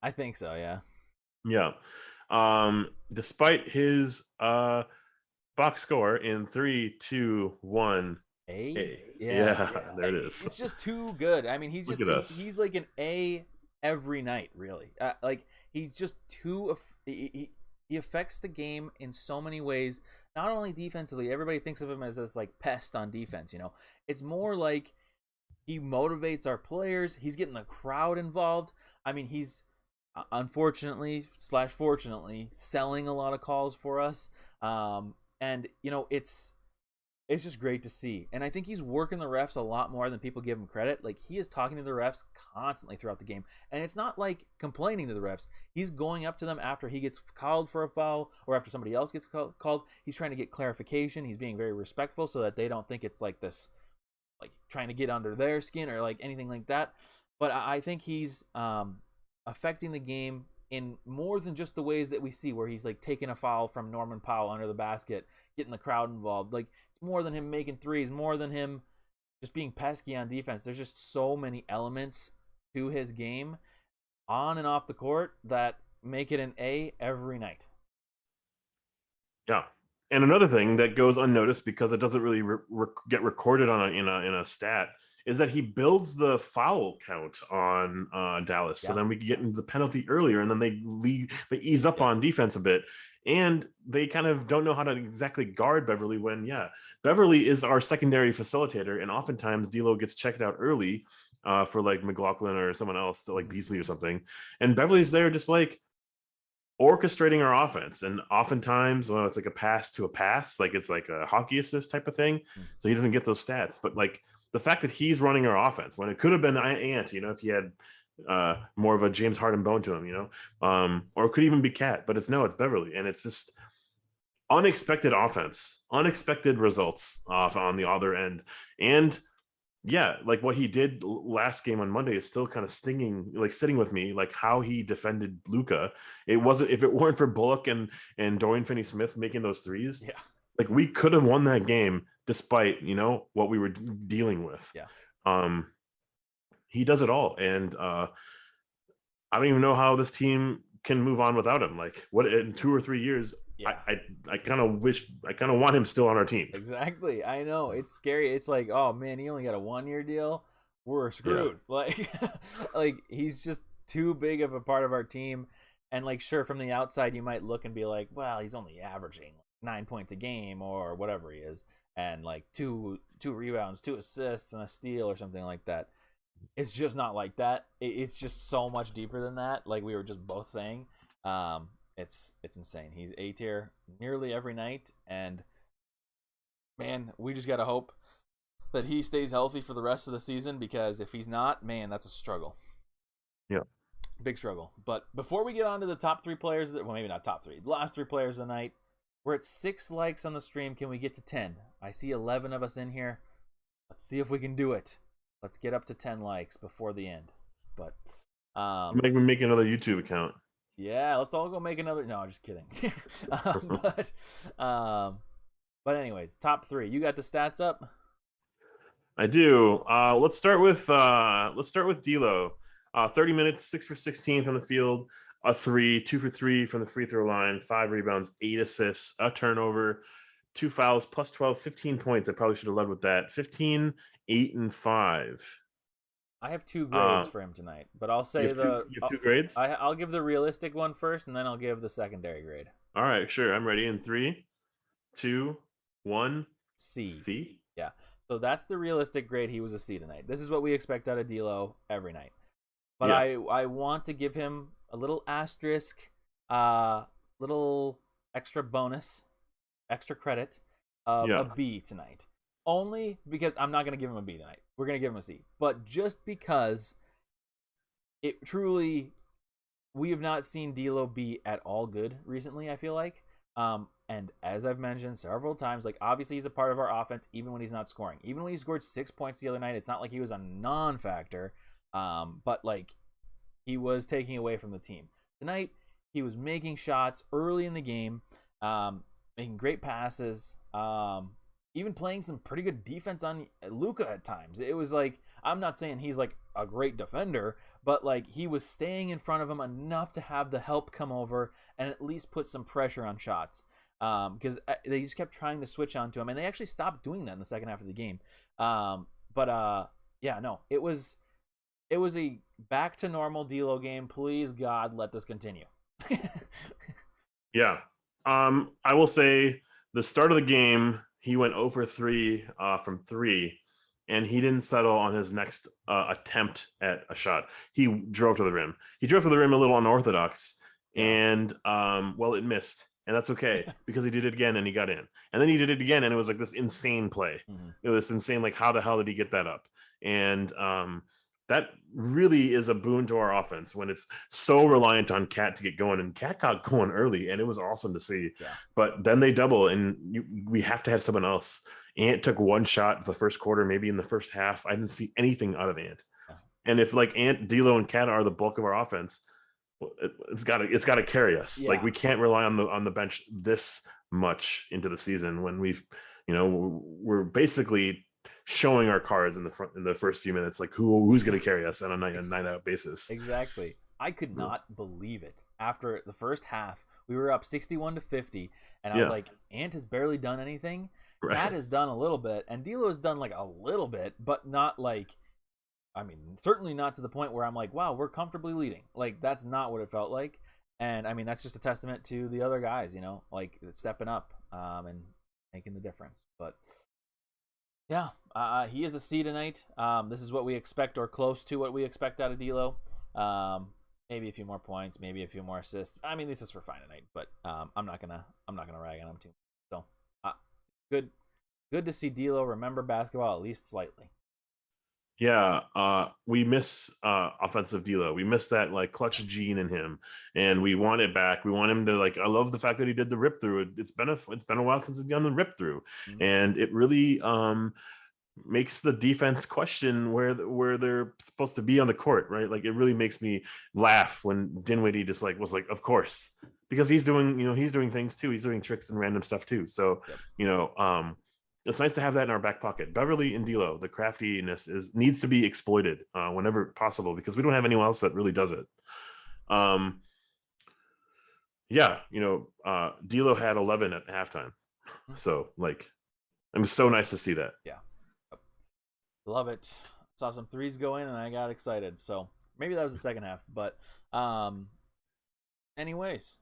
I think so. Yeah. Yeah. Despite his box score in 3, 2, 1. A. Yeah, there it is. It's just too good. I mean, he's he's like an A every night, really. He's just too. He affects the game in so many ways. Not only defensively, everybody thinks of him as this pest on defense. It's more like he motivates our players. He's getting the crowd involved. I mean, he's unfortunately / fortunately selling a lot of calls for us. And it's just great to see. And I think he's working the refs a lot more than people give him credit. He is talking to the refs constantly throughout the game. And it's not complaining to the refs. He's going up to them after he gets called for a foul or after somebody else gets called. He's trying to get clarification. He's being very respectful so that they don't think it's this, trying to get under their skin or anything like that. But I think he's affecting the game in more than just the ways that we see where he's taking a foul from Norman Powell under the basket, getting the crowd involved. It's more than him making threes, more than him just being pesky on defense. There's just so many elements to his game on and off the court that make it an A every night. Yeah. And another thing that goes unnoticed because it doesn't really get recorded in a stat is that he builds the foul count on Dallas. Yeah. So then we can get into the penalty earlier, and then they ease up on defense a bit. And they kind of don't know how to exactly guard Beverly when, Beverly is our secondary facilitator, and oftentimes D'Lo gets checked out early for McLaughlin or someone else, Beasley or something. And Beverly's there just orchestrating our offense, and oftentimes it's a pass to a pass, it's a hockey assist type of thing. So he doesn't get those stats, but the fact that he's running our offense when it could have been Ant, if he had more of a James Harden bone to him, or it could even be Cat, but it's Beverly, and it's just unexpected offense, unexpected results off on the other end, and yeah, like what he did last game on Monday is still kind of stinging, like sitting with me, like how he defended Luka. It wasn't if it weren't for Bullock and Dorian Finney-Smith making those threes, Yeah. like we could have won that game despite what we were dealing with. Yeah. Um, he does it all, and I don't even know how this team can move on without him. Like what in 2 or 3 years, Yeah. I kind of want him still on our team. Exactly. I know. It's scary. It's like, oh man, he only got a 1 year deal. We're Yeah. screwed. Like like he's just too big of a part of our team. And like sure, from the outside you might look and be like, well, he's only averaging 9 points a game or whatever he is, and like two rebounds, 2 assists, and a steal or something like that. It's just not like that. It's just so much deeper than that. Like we were just both saying. It's insane. He's A tier nearly every night, and man, we just gotta hope that he stays healthy for the rest of the season, because if he's not, man, that's a struggle. Yeah. Big struggle. But before we get on to the top three players, well, maybe not top three, the last three players of the night, we're at 6 likes on the stream. Can we get to 10? I see 11 of us in here. Let's see if we can do it. Let's get up to 10 likes before the end. But Make me make another YouTube account. yeah, let's all go make another. No, I'm just kidding. But but anyways, top three. You got the stats up? I do. Let's start with D'Lo. 30 minutes, 6 for 16 from the field, a three, 2 for 3 from the free throw line, 5 rebounds, 8 assists, a turnover, 2 fouls, plus 12, 15 points. I probably should have led with that. 15, 8, and 5. I have 2 grades for him tonight, but I'll say you have two grades? I'll give the realistic one first, and then I'll give the secondary grade. All right, sure. I'm ready in 3, 2, 1. C. C. Yeah. So that's the realistic grade. He was a C tonight. This is what we expect out of D'Lo every night. But Yeah. I want to give him a little asterisk, little extra bonus, extra credit of Yeah. a B tonight. Only because I'm not going to give him a B tonight. We're going to give him a C. But just because it truly, we have not seen D'Lo be at all good recently, I feel like. And as I've mentioned several times, like obviously he's a part of our offense even when he's not scoring. Even when he scored 6 points the other night, it's not like he was a non-factor. But like he was taking away from the team. Tonight, he was making shots early in the game, making great passes, even playing some pretty good defense on Luka at times. It was like, I'm not saying he's like a great defender, but like he was staying in front of him enough to have the help come over and at least put some pressure on shots. Because they just kept trying to switch onto him, and they actually stopped doing that in the second half of the game. Yeah, no, it was a back to normal D'Lo game. Please God, let this continue. Yeah. I will say the start of the game, he went 0 for 3 from 3, and he didn't settle on his next attempt at a shot. He drove to the rim. He drove to the rim a little unorthodox, and well, it missed. And that's okay because he did it again and he got in. And then he did it again, and it was like this insane play. Mm-hmm. It was insane, like how the hell did he get that up? And that really is a boon to our offense when it's so reliant on Cat to get going. And Cat got going early, and it was awesome to see. Yeah. But then they double, and we have to have someone else. Ant took one shot the first quarter, maybe in the first half. I didn't see anything out of Ant. Yeah. And if like Ant, D'Lo, and Cat are the bulk of our offense, it's got to carry us. Yeah. Like we can't rely on the bench this much into the season when we're basically showing our cards in the first few minutes, like who's going to carry us on a night out basis. Exactly. I could not believe it. After the first half, we were up 61-50, and I was like, Ant has barely done anything. Right. Cat has done a little bit, and D'Lo has done like a little bit, but not like, I mean, certainly not to the point where I'm like, wow, we're comfortably leading. Like, that's not what it felt like. And I mean, that's just a testament to the other guys, like stepping up and making the difference. But yeah, he is a C tonight. This is what we expect, or close to what we expect out of D'Lo. Maybe a few more points, maybe a few more assists. I mean, this is for fine tonight, but I'm not gonna rag on him too much. So good to see D'Lo remember basketball at least slightly. Yeah, we miss offensive D'Lo. We miss that like clutch gene in him, and we want it back. We want him to like. I love the fact that he did the rip through. It's been a while since he's done the rip through, Mhm. and it really makes the defense question where they're supposed to be on the court, right? Like it really makes me laugh when Dinwiddie just like was like, of course, because he's doing things too. He's doing tricks and random stuff too. So Yep. you know, it's nice to have that in our back pocket. Beverly and D'Lo, the craftiness needs to be exploited whenever possible because we don't have anyone else that really does it. Um, yeah, D'Lo had 11 at halftime, Mhm. so like it was so nice to see that. Yeah. Yep. Love it. Saw some threes go in and I got excited. So maybe that was the second half. But um anyways,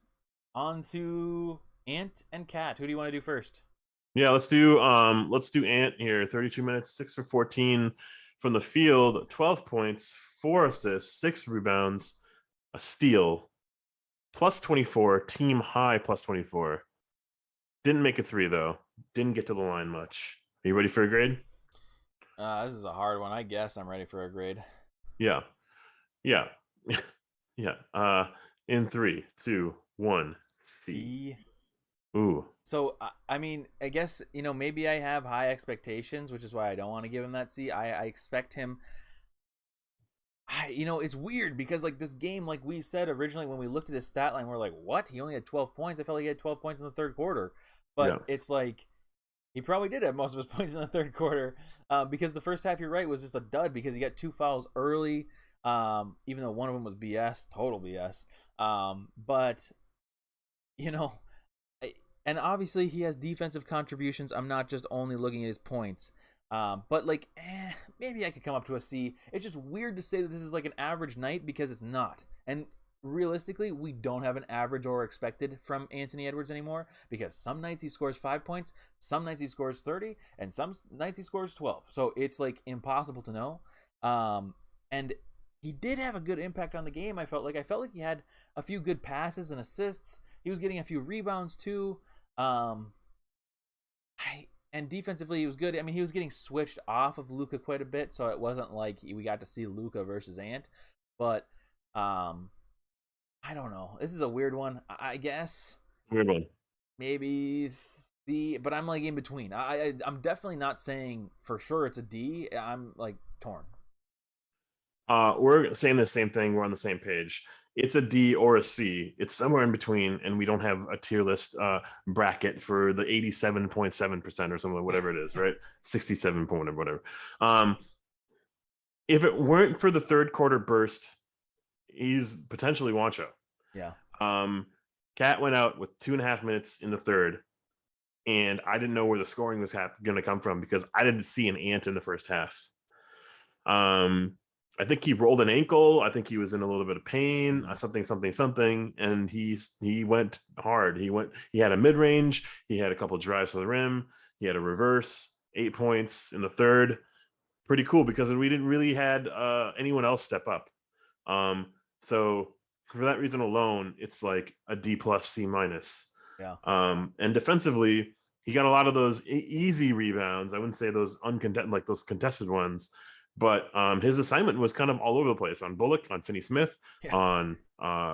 on to Ant and Cat. Who do you want to do first? Yeah, let's do Ant here. 32 minutes, 6 for 14 from the field, 12 points, 4 assists, 6 rebounds, a steal, plus 24, team high plus 24. Didn't make a three though. Didn't get to the line much. Are you ready for a grade? This is a hard one. I guess I'm ready for a grade. Yeah. Yeah. Yeah. In three, two, one, C. C. Ooh. So I mean, I guess maybe I have high expectations, which is why I don't want to give him that C. I expect him. It's weird because like this game, like we said originally when we looked at his stat line, we're like, what? He only had 12 points. I felt like he had 12 points in the third quarter, Yeah. but it's like he probably did have most of his points in the third quarter because the first half, you're right, was just a dud because he got 2 fouls early, even though one of them was BS, total BS. But you know, and obviously he has defensive contributions. I'm not just only looking at his points. But like, maybe I could come up to a C. It's just weird to say that this is like an average night because it's not. And realistically, we don't have an average or expected from Anthony Edwards anymore because some nights he scores 5 points, some nights he scores 30, and some nights he scores 12. So it's like impossible to know. And he did have a good impact on the game. I felt like he had a few good passes and assists. He was getting a few rebounds too. Um, and defensively he was good. I mean, he was getting switched off of Luka quite a bit, so it wasn't like we got to see Luka versus Ant. But um, I don't know. This is a weird one. I guess Weird one. maybe C, but I'm like in between. I'm definitely not saying for sure it's a D. I'm like torn. We're saying the same thing. We're on the same page. It's a D or a C. It's somewhere in between, and we don't have a tier list bracket for the 87.7% or something, whatever it is, right? 67 point or whatever. If it weren't for the third quarter burst, he's potentially Wancho. Yeah. Cat went out with 2.5 minutes in the third, and I didn't know where the scoring was going to come from because I didn't see an Ant in the first half. I think he rolled an ankle. I think he was in a little bit of pain, something, and he went hard. He had a mid range. He had a couple drives to the rim. He had a reverse, 8 points in the third. Pretty cool because we didn't really had anyone else step up. So for that reason alone, it's like a D plus C minus. Yeah. And defensively, he got a lot of those easy rebounds. I wouldn't say those like those contested ones, but his assignment was kind of all over the place on Bullock, on Finney Smith, Yeah. on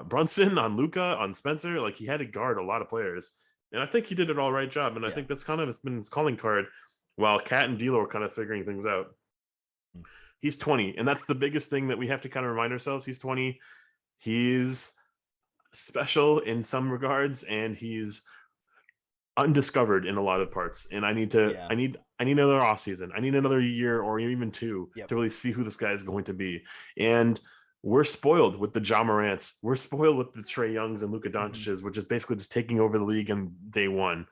Brunson, on Luka, on Spencer. Like he had to guard a lot of players, and I think he did an all right job. And I Yeah. think that's kind of been his calling card, while Cat and D'Lo are kind of figuring things out. Mm. He's 20, and that's the biggest thing that we have to kind of remind ourselves. He's 20. He's special in some regards, and he's undiscovered in a lot of parts. And Yeah. I need another offseason. I need another year or even two Yep. to really see who this guy is going to be. And we're spoiled with the Ja Morants. We're spoiled with the Trae Youngs and Luka Doncic's, which is basically just taking over the league on day one.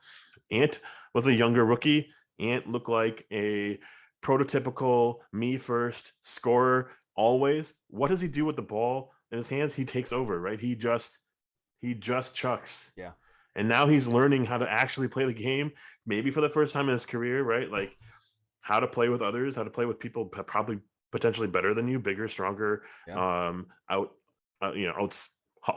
Ant was a younger rookie. Ant looked like a prototypical me first scorer always. What does he do with the ball in his hands? He takes over, right? He just chucks. Yeah. And now he's learning how to actually play the game, maybe for the first time in his career, right? Like how to play with others, how to play with people probably potentially better than you, bigger, stronger, Yeah. out,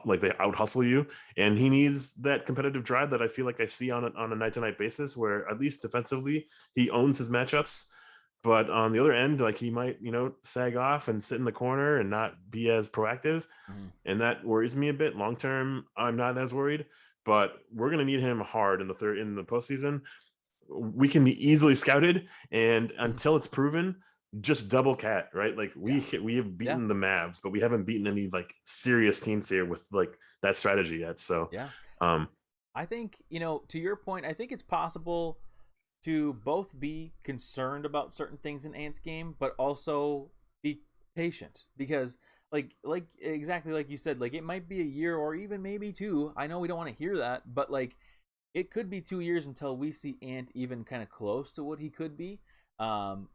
like they out hustle you. And he needs that competitive drive that I feel like I see on a night to night basis, where at least defensively he owns his matchups. but on the other end, like he might, sag off and sit in the corner and not be as proactive. Mhm. And that worries me a bit. Long term, I'm not as worried, but we're going to need him hard in the postseason. We can be easily scouted, and until it's proven, just double cat, right? Like we have Yeah. beaten the Mavs, but we haven't beaten any like serious teams here with like that strategy yet. So, Yeah. um, I think, to your point, I think it's possible to both be concerned about certain things in Ant's game, but also be patient because like exactly like you said, like it might be a year or even maybe two. I know we don't want to hear that, but like it could be 2 years until we see Ant even kind of close to what he could be. Um,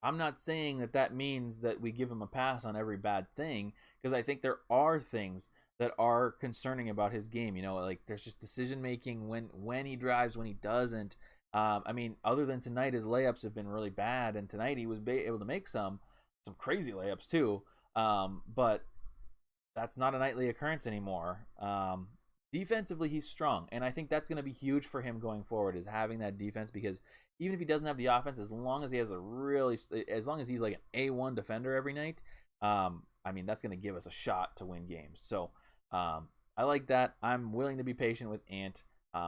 I'm not saying that that means that we give him a pass on every bad thing because I think there are things that are concerning about his game. Like there's just decision making when he drives, when he doesn't. I mean, other than tonight, his layups have been really bad, and tonight he was able to make some crazy layups too. But that's not a nightly occurrence anymore. Defensively, he's strong, and I think that's going to be huge for him going forward. Is having that defense because even if he doesn't have the offense, as long as he has as long as he's like an A1 defender every night, I mean that's going to give us a shot to win games. So I like that. I'm willing to be patient with Ant,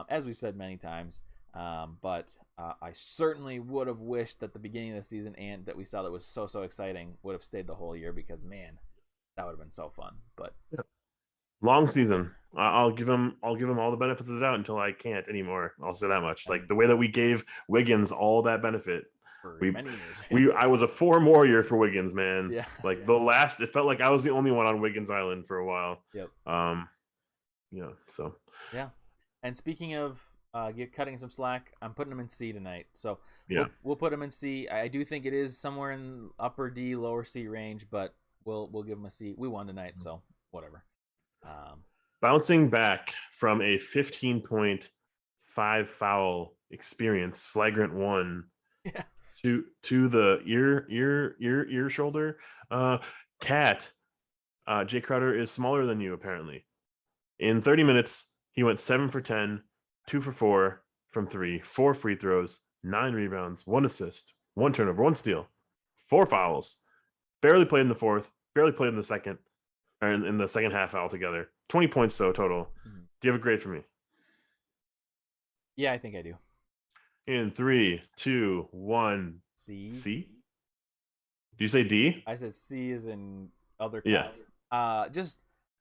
as we've said many times. But I certainly would have wished that the beginning of the season Ant that we saw that was so exciting would have stayed the whole year because man, that would have been so fun. But long season. I'll give him all the benefit of the doubt until I can't anymore. I'll say that much. Like and the way that we gave Wiggins all that benefit. for We many years. I was a 4 more year for Wiggins, man. Yeah. Like the last, it felt like I was the only one on Wiggins Island for a while. Yep. So Yeah. And speaking of cutting some slack, I'm putting him in C tonight. So yeah, we'll put him in C. I do think it is somewhere in upper D, lower C range, but we'll give him a C. We won tonight, so whatever. bouncing back from a 15-point 5 foul experience, flagrant one Yeah. to the ear shoulder. Cat, Jay Crowder is smaller than you apparently. In 30 minutes, he went 7 for 10, 2 for 4 from 3, 4 free throws, 9 rebounds, 1 assist, 1 turnover, 1 steal, 4 fouls. Barely played in the fourth, barely played in the second, or in the second half altogether. 20 points though total. Mm-hmm. Do you have a grade for me? Yeah, I think I do. In 3, 2, 1, C. C. Do you say D? I said C is in other Yeah. cat.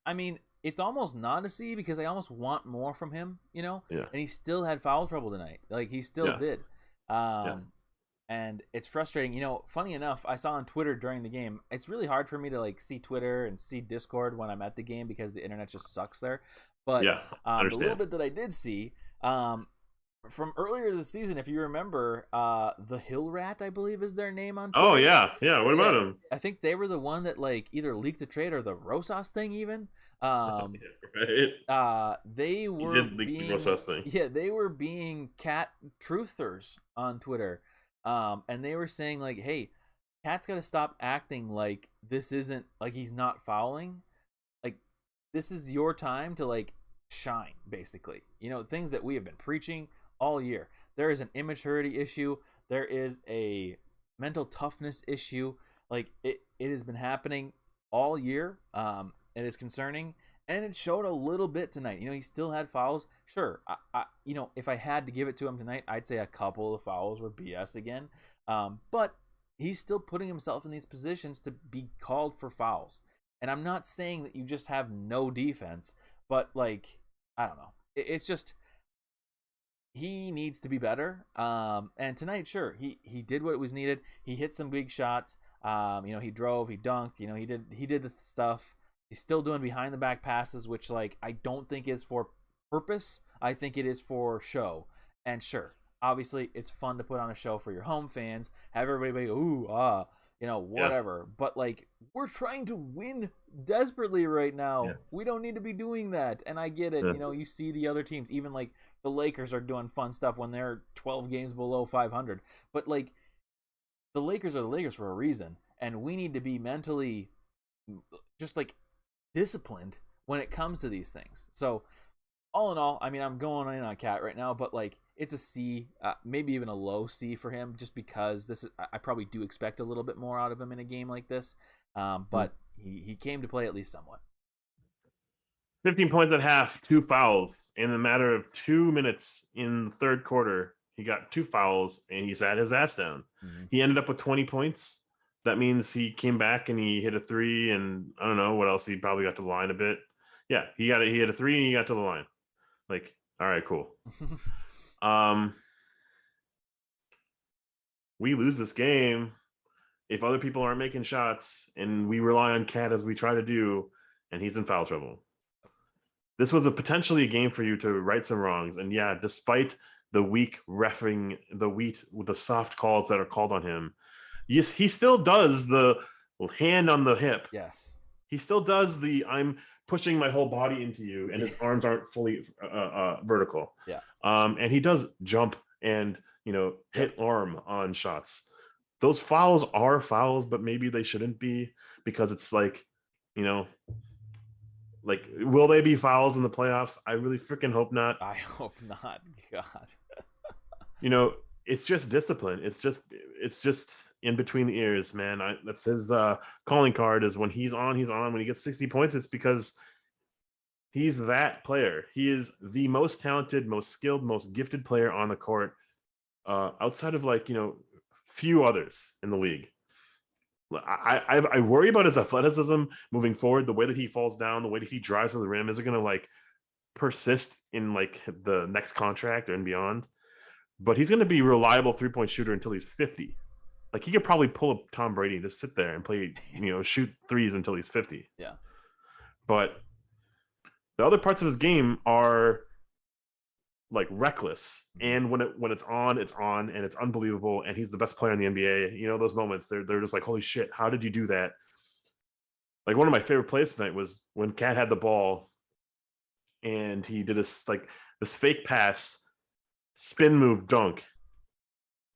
I mean, it's almost not a C because I almost want more from him, Yeah. And he still had foul trouble tonight. Like he still Yeah. did. And it's frustrating. Funny enough, I saw on Twitter during the game. It's really hard for me to like see Twitter and see Discord when I'm at the game because the internet just sucks there. But Yeah, the little bit that I did see, from earlier this season, if you remember, the Hill Rat, I believe, is their name on Twitter. Oh yeah. What about him? I think they were the one that like either leaked the trade or the Rosas thing even. Right. They were He did leak the being Rosas thing. yeah, they were being cat truthers on Twitter. And they were saying like, hey, Cat's got to stop acting like this isn't like he's not fouling. Like this is your time to like shine, basically. Things that we have been preaching all year. There is an immaturity issue. There is a mental toughness issue. Like it has been happening all year. It is concerning, and it showed a little bit tonight. He still had fouls. Sure, I if I had to give it to him tonight, I'd say a couple of fouls were BS again. But he's still putting himself in these positions to be called for fouls. And I'm not saying that you just have no defense, but like I don't know. It's just he needs to be better. And tonight, sure, he did what was needed. He hit some big shots. He drove, he dunked. He did the stuff. He's still doing behind the back passes, which like I don't think is for purpose. I think it is for show. And sure, obviously it's fun to put on a show for your home fans, have everybody ooh whatever. Yeah. But like we're trying to win desperately right now. Yeah. We don't need to be doing that. And I get it. Yeah. You see the other teams, even like the Lakers are doing fun stuff when they're 12 games below 500. But like the Lakers are the Lakers for a reason, and we need to be mentally just like disciplined when it comes to these things. So all in all, I mean, I'm going in on Cat right now, but like it's a C, maybe even a low C for him, just because I probably do expect a little bit more out of him in a game like this. But he came to play at least somewhat. 15 points at half, 2 fouls. In a matter of 2 minutes in the third quarter, he got 2 fouls and he sat his ass down. Mm-hmm. He ended up with 20 points. That means he came back and he hit a 3, and I don't know what else. He probably got to the line a bit. Yeah, he hit a 3 and he got to the line. Like, all right, cool. We lose this game if other people aren't making shots and we rely on Cat as we try to do, and he's in foul trouble. This was potentially a game for you to right some wrongs. And yeah, despite the weak reffing, the soft calls that are called on him, yes, he still does the hand on the hip. Yes. He still does the I'm pushing my whole body into you, and his arms aren't fully vertical. Yeah. And he does jump and, hit arm on shots. Those fouls are fouls, but maybe they shouldn't be, because it's like, like, will they be fouls in the playoffs? I really freaking hope not. I hope not. God. It's just discipline. It's just in between the ears, man. That's his calling card, is when he's on, he's on. When he gets 60 points, it's because he's that player. He is the most talented, most skilled, most gifted player on the court, outside of few others in the league. I worry about his athleticism moving forward. The way that he falls down, the way that he drives to the rim, is it going to persist in the next contract and beyond? But he's going to be a reliable 3-point shooter until he's 50. He could probably pull up Tom Brady and just sit there and play, shoot threes until he's 50. Yeah. But the other parts of his game are reckless, and when it's on, and it's unbelievable, and he's the best player in the NBA. Those moments, they're just like, holy shit, how did you do that? One of my favorite plays tonight was when Cat had the ball and he did this fake pass, spin move dunk,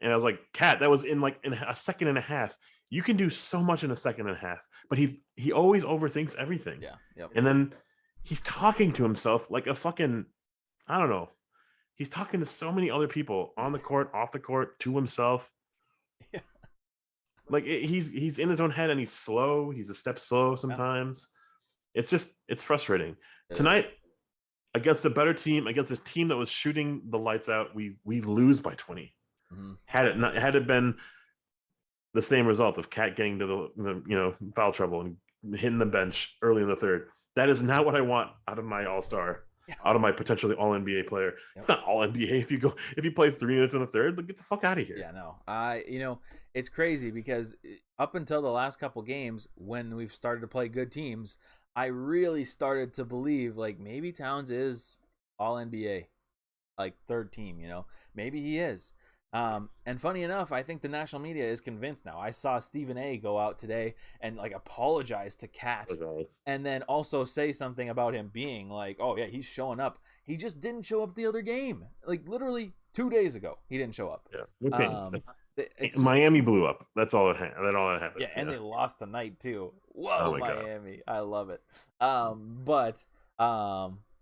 and I was like, Cat, that was in a second and a half. You can do so much in a second and a half, but he always overthinks everything. Yeah. Yep. And then he's talking to himself like a fucking, I don't know. He's talking to so many other people on the court, off the court, to himself. Yeah. He's in his own head, and he's slow. He's a step slow sometimes. Yeah. It's frustrating. Tonight, against a better team, against a team that was shooting the lights out, we lose by 20. Mm-hmm. Had it been the same result of Cat getting to the foul trouble and hitting the bench early in the third, that is not what I want out of my all-star. Yeah. Out of my potentially all-NBA player. Yep. It's not all-NBA if you play 3 minutes in the third, but get the fuck out of here. Yeah, no. It's crazy because up until the last couple games, when we've started to play good teams, I really started to believe maybe Towns is all-NBA, third team, maybe he is. And funny enough, I think the national media is convinced now. I saw Stephen A go out today and apologize to Cat, and then also say something about him being oh yeah, he's showing up. He just didn't show up the other game. Literally 2 days ago, he didn't show up. Yeah. Miami blew up. That's all that happened. Yeah, and they lost tonight too. Whoa, Miami! God. I love it.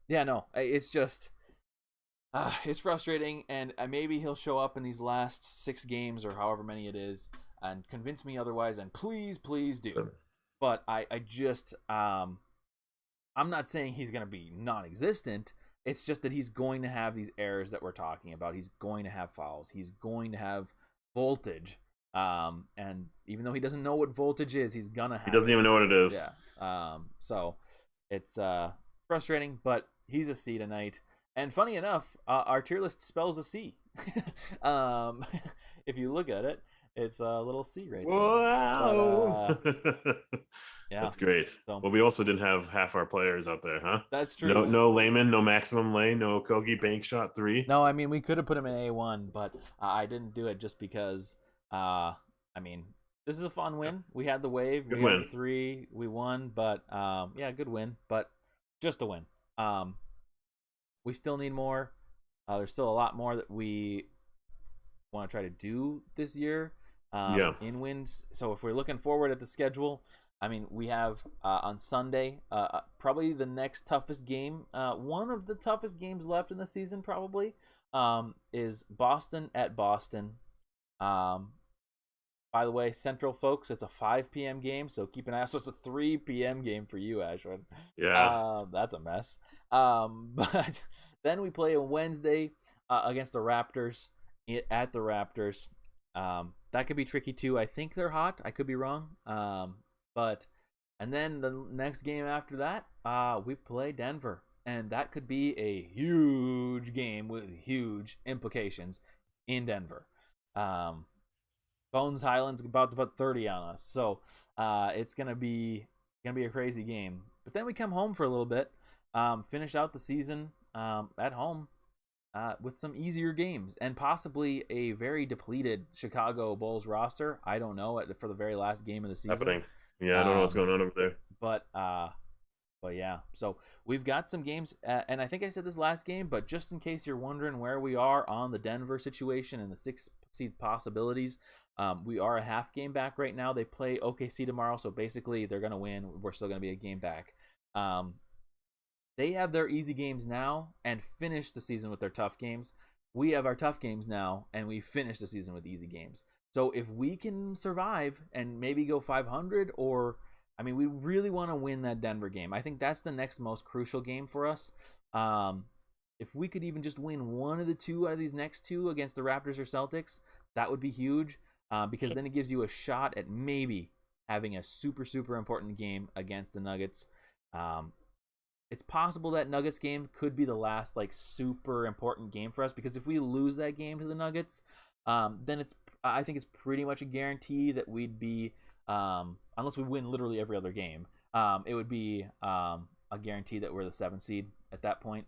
Yeah, no, it's just. It's frustrating, and maybe he'll show up in these last 6 games or however many it is and convince me otherwise, and please do. But I just I'm not saying he's going to be non-existent. It's just that he's going to have these errors that we're talking about. He's going to have fouls. He's going to have voltage. And even though he doesn't know what voltage is, he's going to have He doesn't even know what it is. Yeah. So it's frustrating, but he's a C tonight. And funny enough, our tier list spells a C. If you look at it, it's a little C right there. Wow. Yeah. That's great. So, well, we also didn't have half our players out there, huh? That's true. No Layman, no Maximum Lay, no Kogi Bank Shot 3. No, I mean, we could have put him in A1, but I didn't do it just because, this is a fun win. We had the wave. We had the 3. We won, but, yeah, good win, but just a win. We still need more. There's still a lot more that we want to try to do this year in wins. So if we're looking forward at the schedule, we have on Sunday probably the next toughest game. One of the toughest games left in the season, probably. is Boston at Boston. Um, by the way, Central folks, it's a 5 p.m. game, so keep an eye out. So it's a 3 p.m. game for you, Ashwin. Yeah. That's a mess. But then we play on Wednesday against the Raptors at the Raptors. That could be tricky too. I think they're hot. I could be wrong. But and then the next game after that, we play Denver, and that could be a huge game with huge implications in Denver. Um, Bones Highland's about to put 30 on us, so it's gonna be a crazy game. But then we come home for a little bit, finish out the season at home with some easier games and possibly a very depleted Chicago Bulls roster. I don't know for the very last game of the season. Happening. Yeah, I don't know what's Um, going on over there. but yeah, so we've got some games, and I think I said this last game, but just in case you're wondering where we are on the Denver situation and the 6 seed possibilities, we are a half game back right now. They play OKC tomorrow, so basically they're going to win. We're still going to be a game back. They have their easy games now and finish the season with their tough games. We have our tough games now, and we finish the season with easy games. So if we can survive and maybe go 500, or I mean, we really want to win that Denver game. I think that's the next most crucial game for us. If we could even just win one of the two out of these next two against the Raptors or Celtics, that would be huge, because then it gives you a shot at maybe having a super, super important game against the Nuggets. It's possible that Nuggets game could be the last like super important game for us, because if we lose that game to the Nuggets, then I think it's pretty much a guarantee that we'd be, unless we win literally every other game, it would be a guarantee that we're the 7th seed at that point,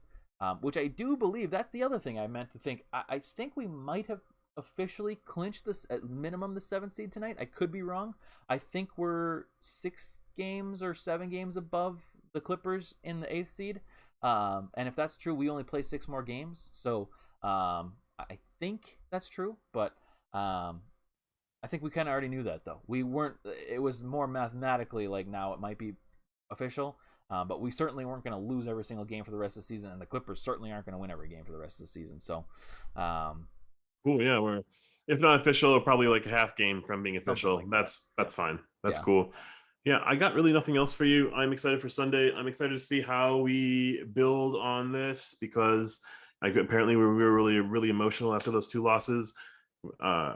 which I do believe. That's the other thing I meant to think. I think we might have officially clinched this at minimum the 7th seed tonight. I could be wrong. I think we're 6 games or 7 games above the Clippers in the 8th seed, and if that's true, we only play 6 more games. So I think that's true, but I think we kind of already knew that, though. We weren't. It was more mathematically like now it might be official, but we certainly weren't going to lose every single game for the rest of the season, and the Clippers certainly aren't going to win every game for the rest of the season. So Cool. Yeah, we're if not official, probably like a half game from being something official. like that. That's fine. That's Yeah. cool. Yeah, I got really nothing else for you. I'm excited for Sunday. I'm excited to see how we build on this, because apparently we were really, really emotional after those 2 losses. Uh,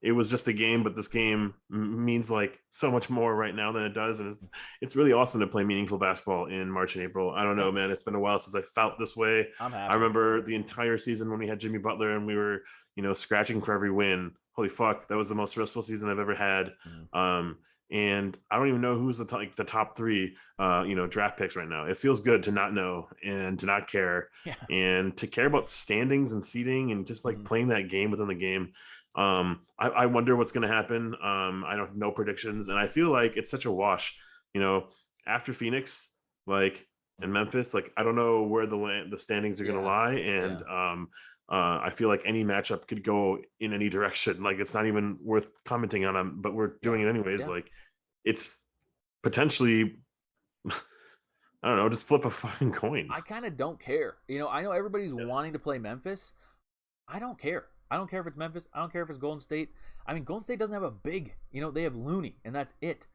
it was just a game, but this game means like so much more right now than it does, and it's really awesome to play meaningful basketball in March and April. I don't know, man. It's been a while since I felt this way. I'm happy. I remember the entire season when we had Jimmy Butler and we were, scratching for every win. Holy fuck, that was the most stressful season I've ever had. Mm-hmm. And I don't even know who's the top 3, draft picks right now. It feels good to not know and to not care, Yeah. and to care about standings and seeding and just like playing that game within the game. I wonder what's going to happen. I don't have no predictions, and I feel like it's such a wash. After Phoenix, like in Memphis, like I don't know where the standings are going to lie, and I feel like any matchup could go in any direction. Like it's not even worth commenting on them, but we're doing it anyways. Like it's potentially, I don't know, just flip a fucking coin. I kind of don't care. I know everybody's wanting to play Memphis. I don't care. I don't care if it's Memphis. I don't care if it's Golden State. I mean, Golden State doesn't have a big. They have Looney, and that's it.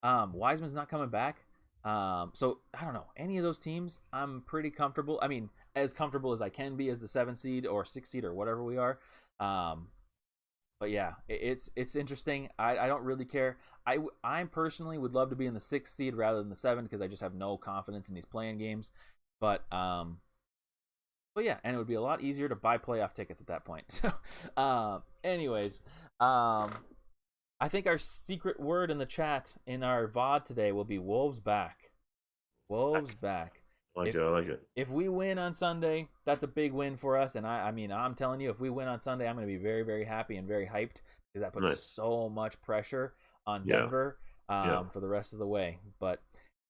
Wiseman's not coming back. So I don't know. Any of those teams, I'm pretty comfortable. I mean, as comfortable as I can be as the 7th seed or 6th seed or whatever we are. But yeah, it's interesting. I don't really care. I personally would love to be in the 6th seed rather than the 7, because I just have no confidence in these playing games. But yeah, and it would be a lot easier to buy playoff tickets at that point. So, anyways, I think our secret word in the chat in our VOD today will be Wolves back. Wolves back. I like it. If we win on Sunday, that's a big win for us. And I mean, I'm telling you, if we win on Sunday, I'm going to be very, very happy and very hyped, because that puts so much pressure on Denver for the rest of the way. But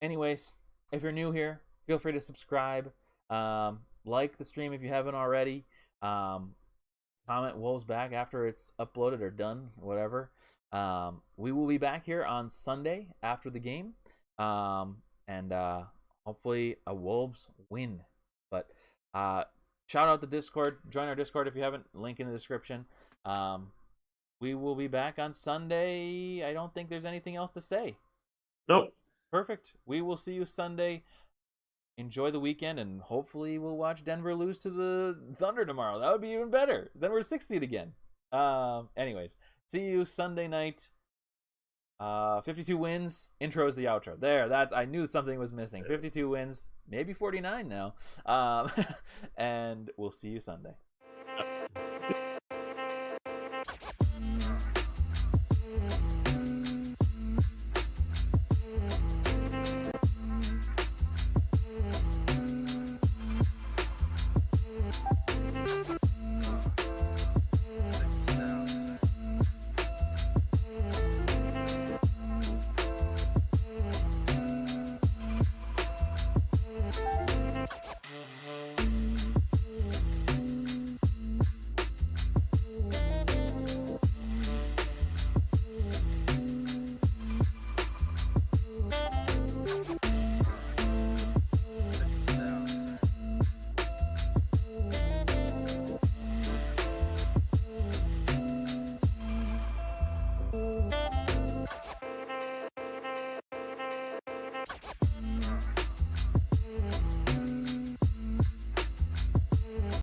anyways, if you're new here, feel free to subscribe. Like the stream if you haven't already. Comment Wolves back after it's uploaded or done, whatever. We will be back here on Sunday after the game. And hopefully a Wolves win. But shout out the Discord. Join our Discord if you haven't. Link in the description. We will be back on Sunday. I don't think there's anything else to say. Nope. Perfect. We will see you Sunday. Enjoy the weekend, and hopefully we'll watch Denver lose to the Thunder tomorrow. That would be even better. Then we're 6th seed again. Anyways, see you Sunday night. 52 wins. Intro is the outro. There, I knew something was missing. 52 wins, maybe 49 now. And we'll see you Sunday.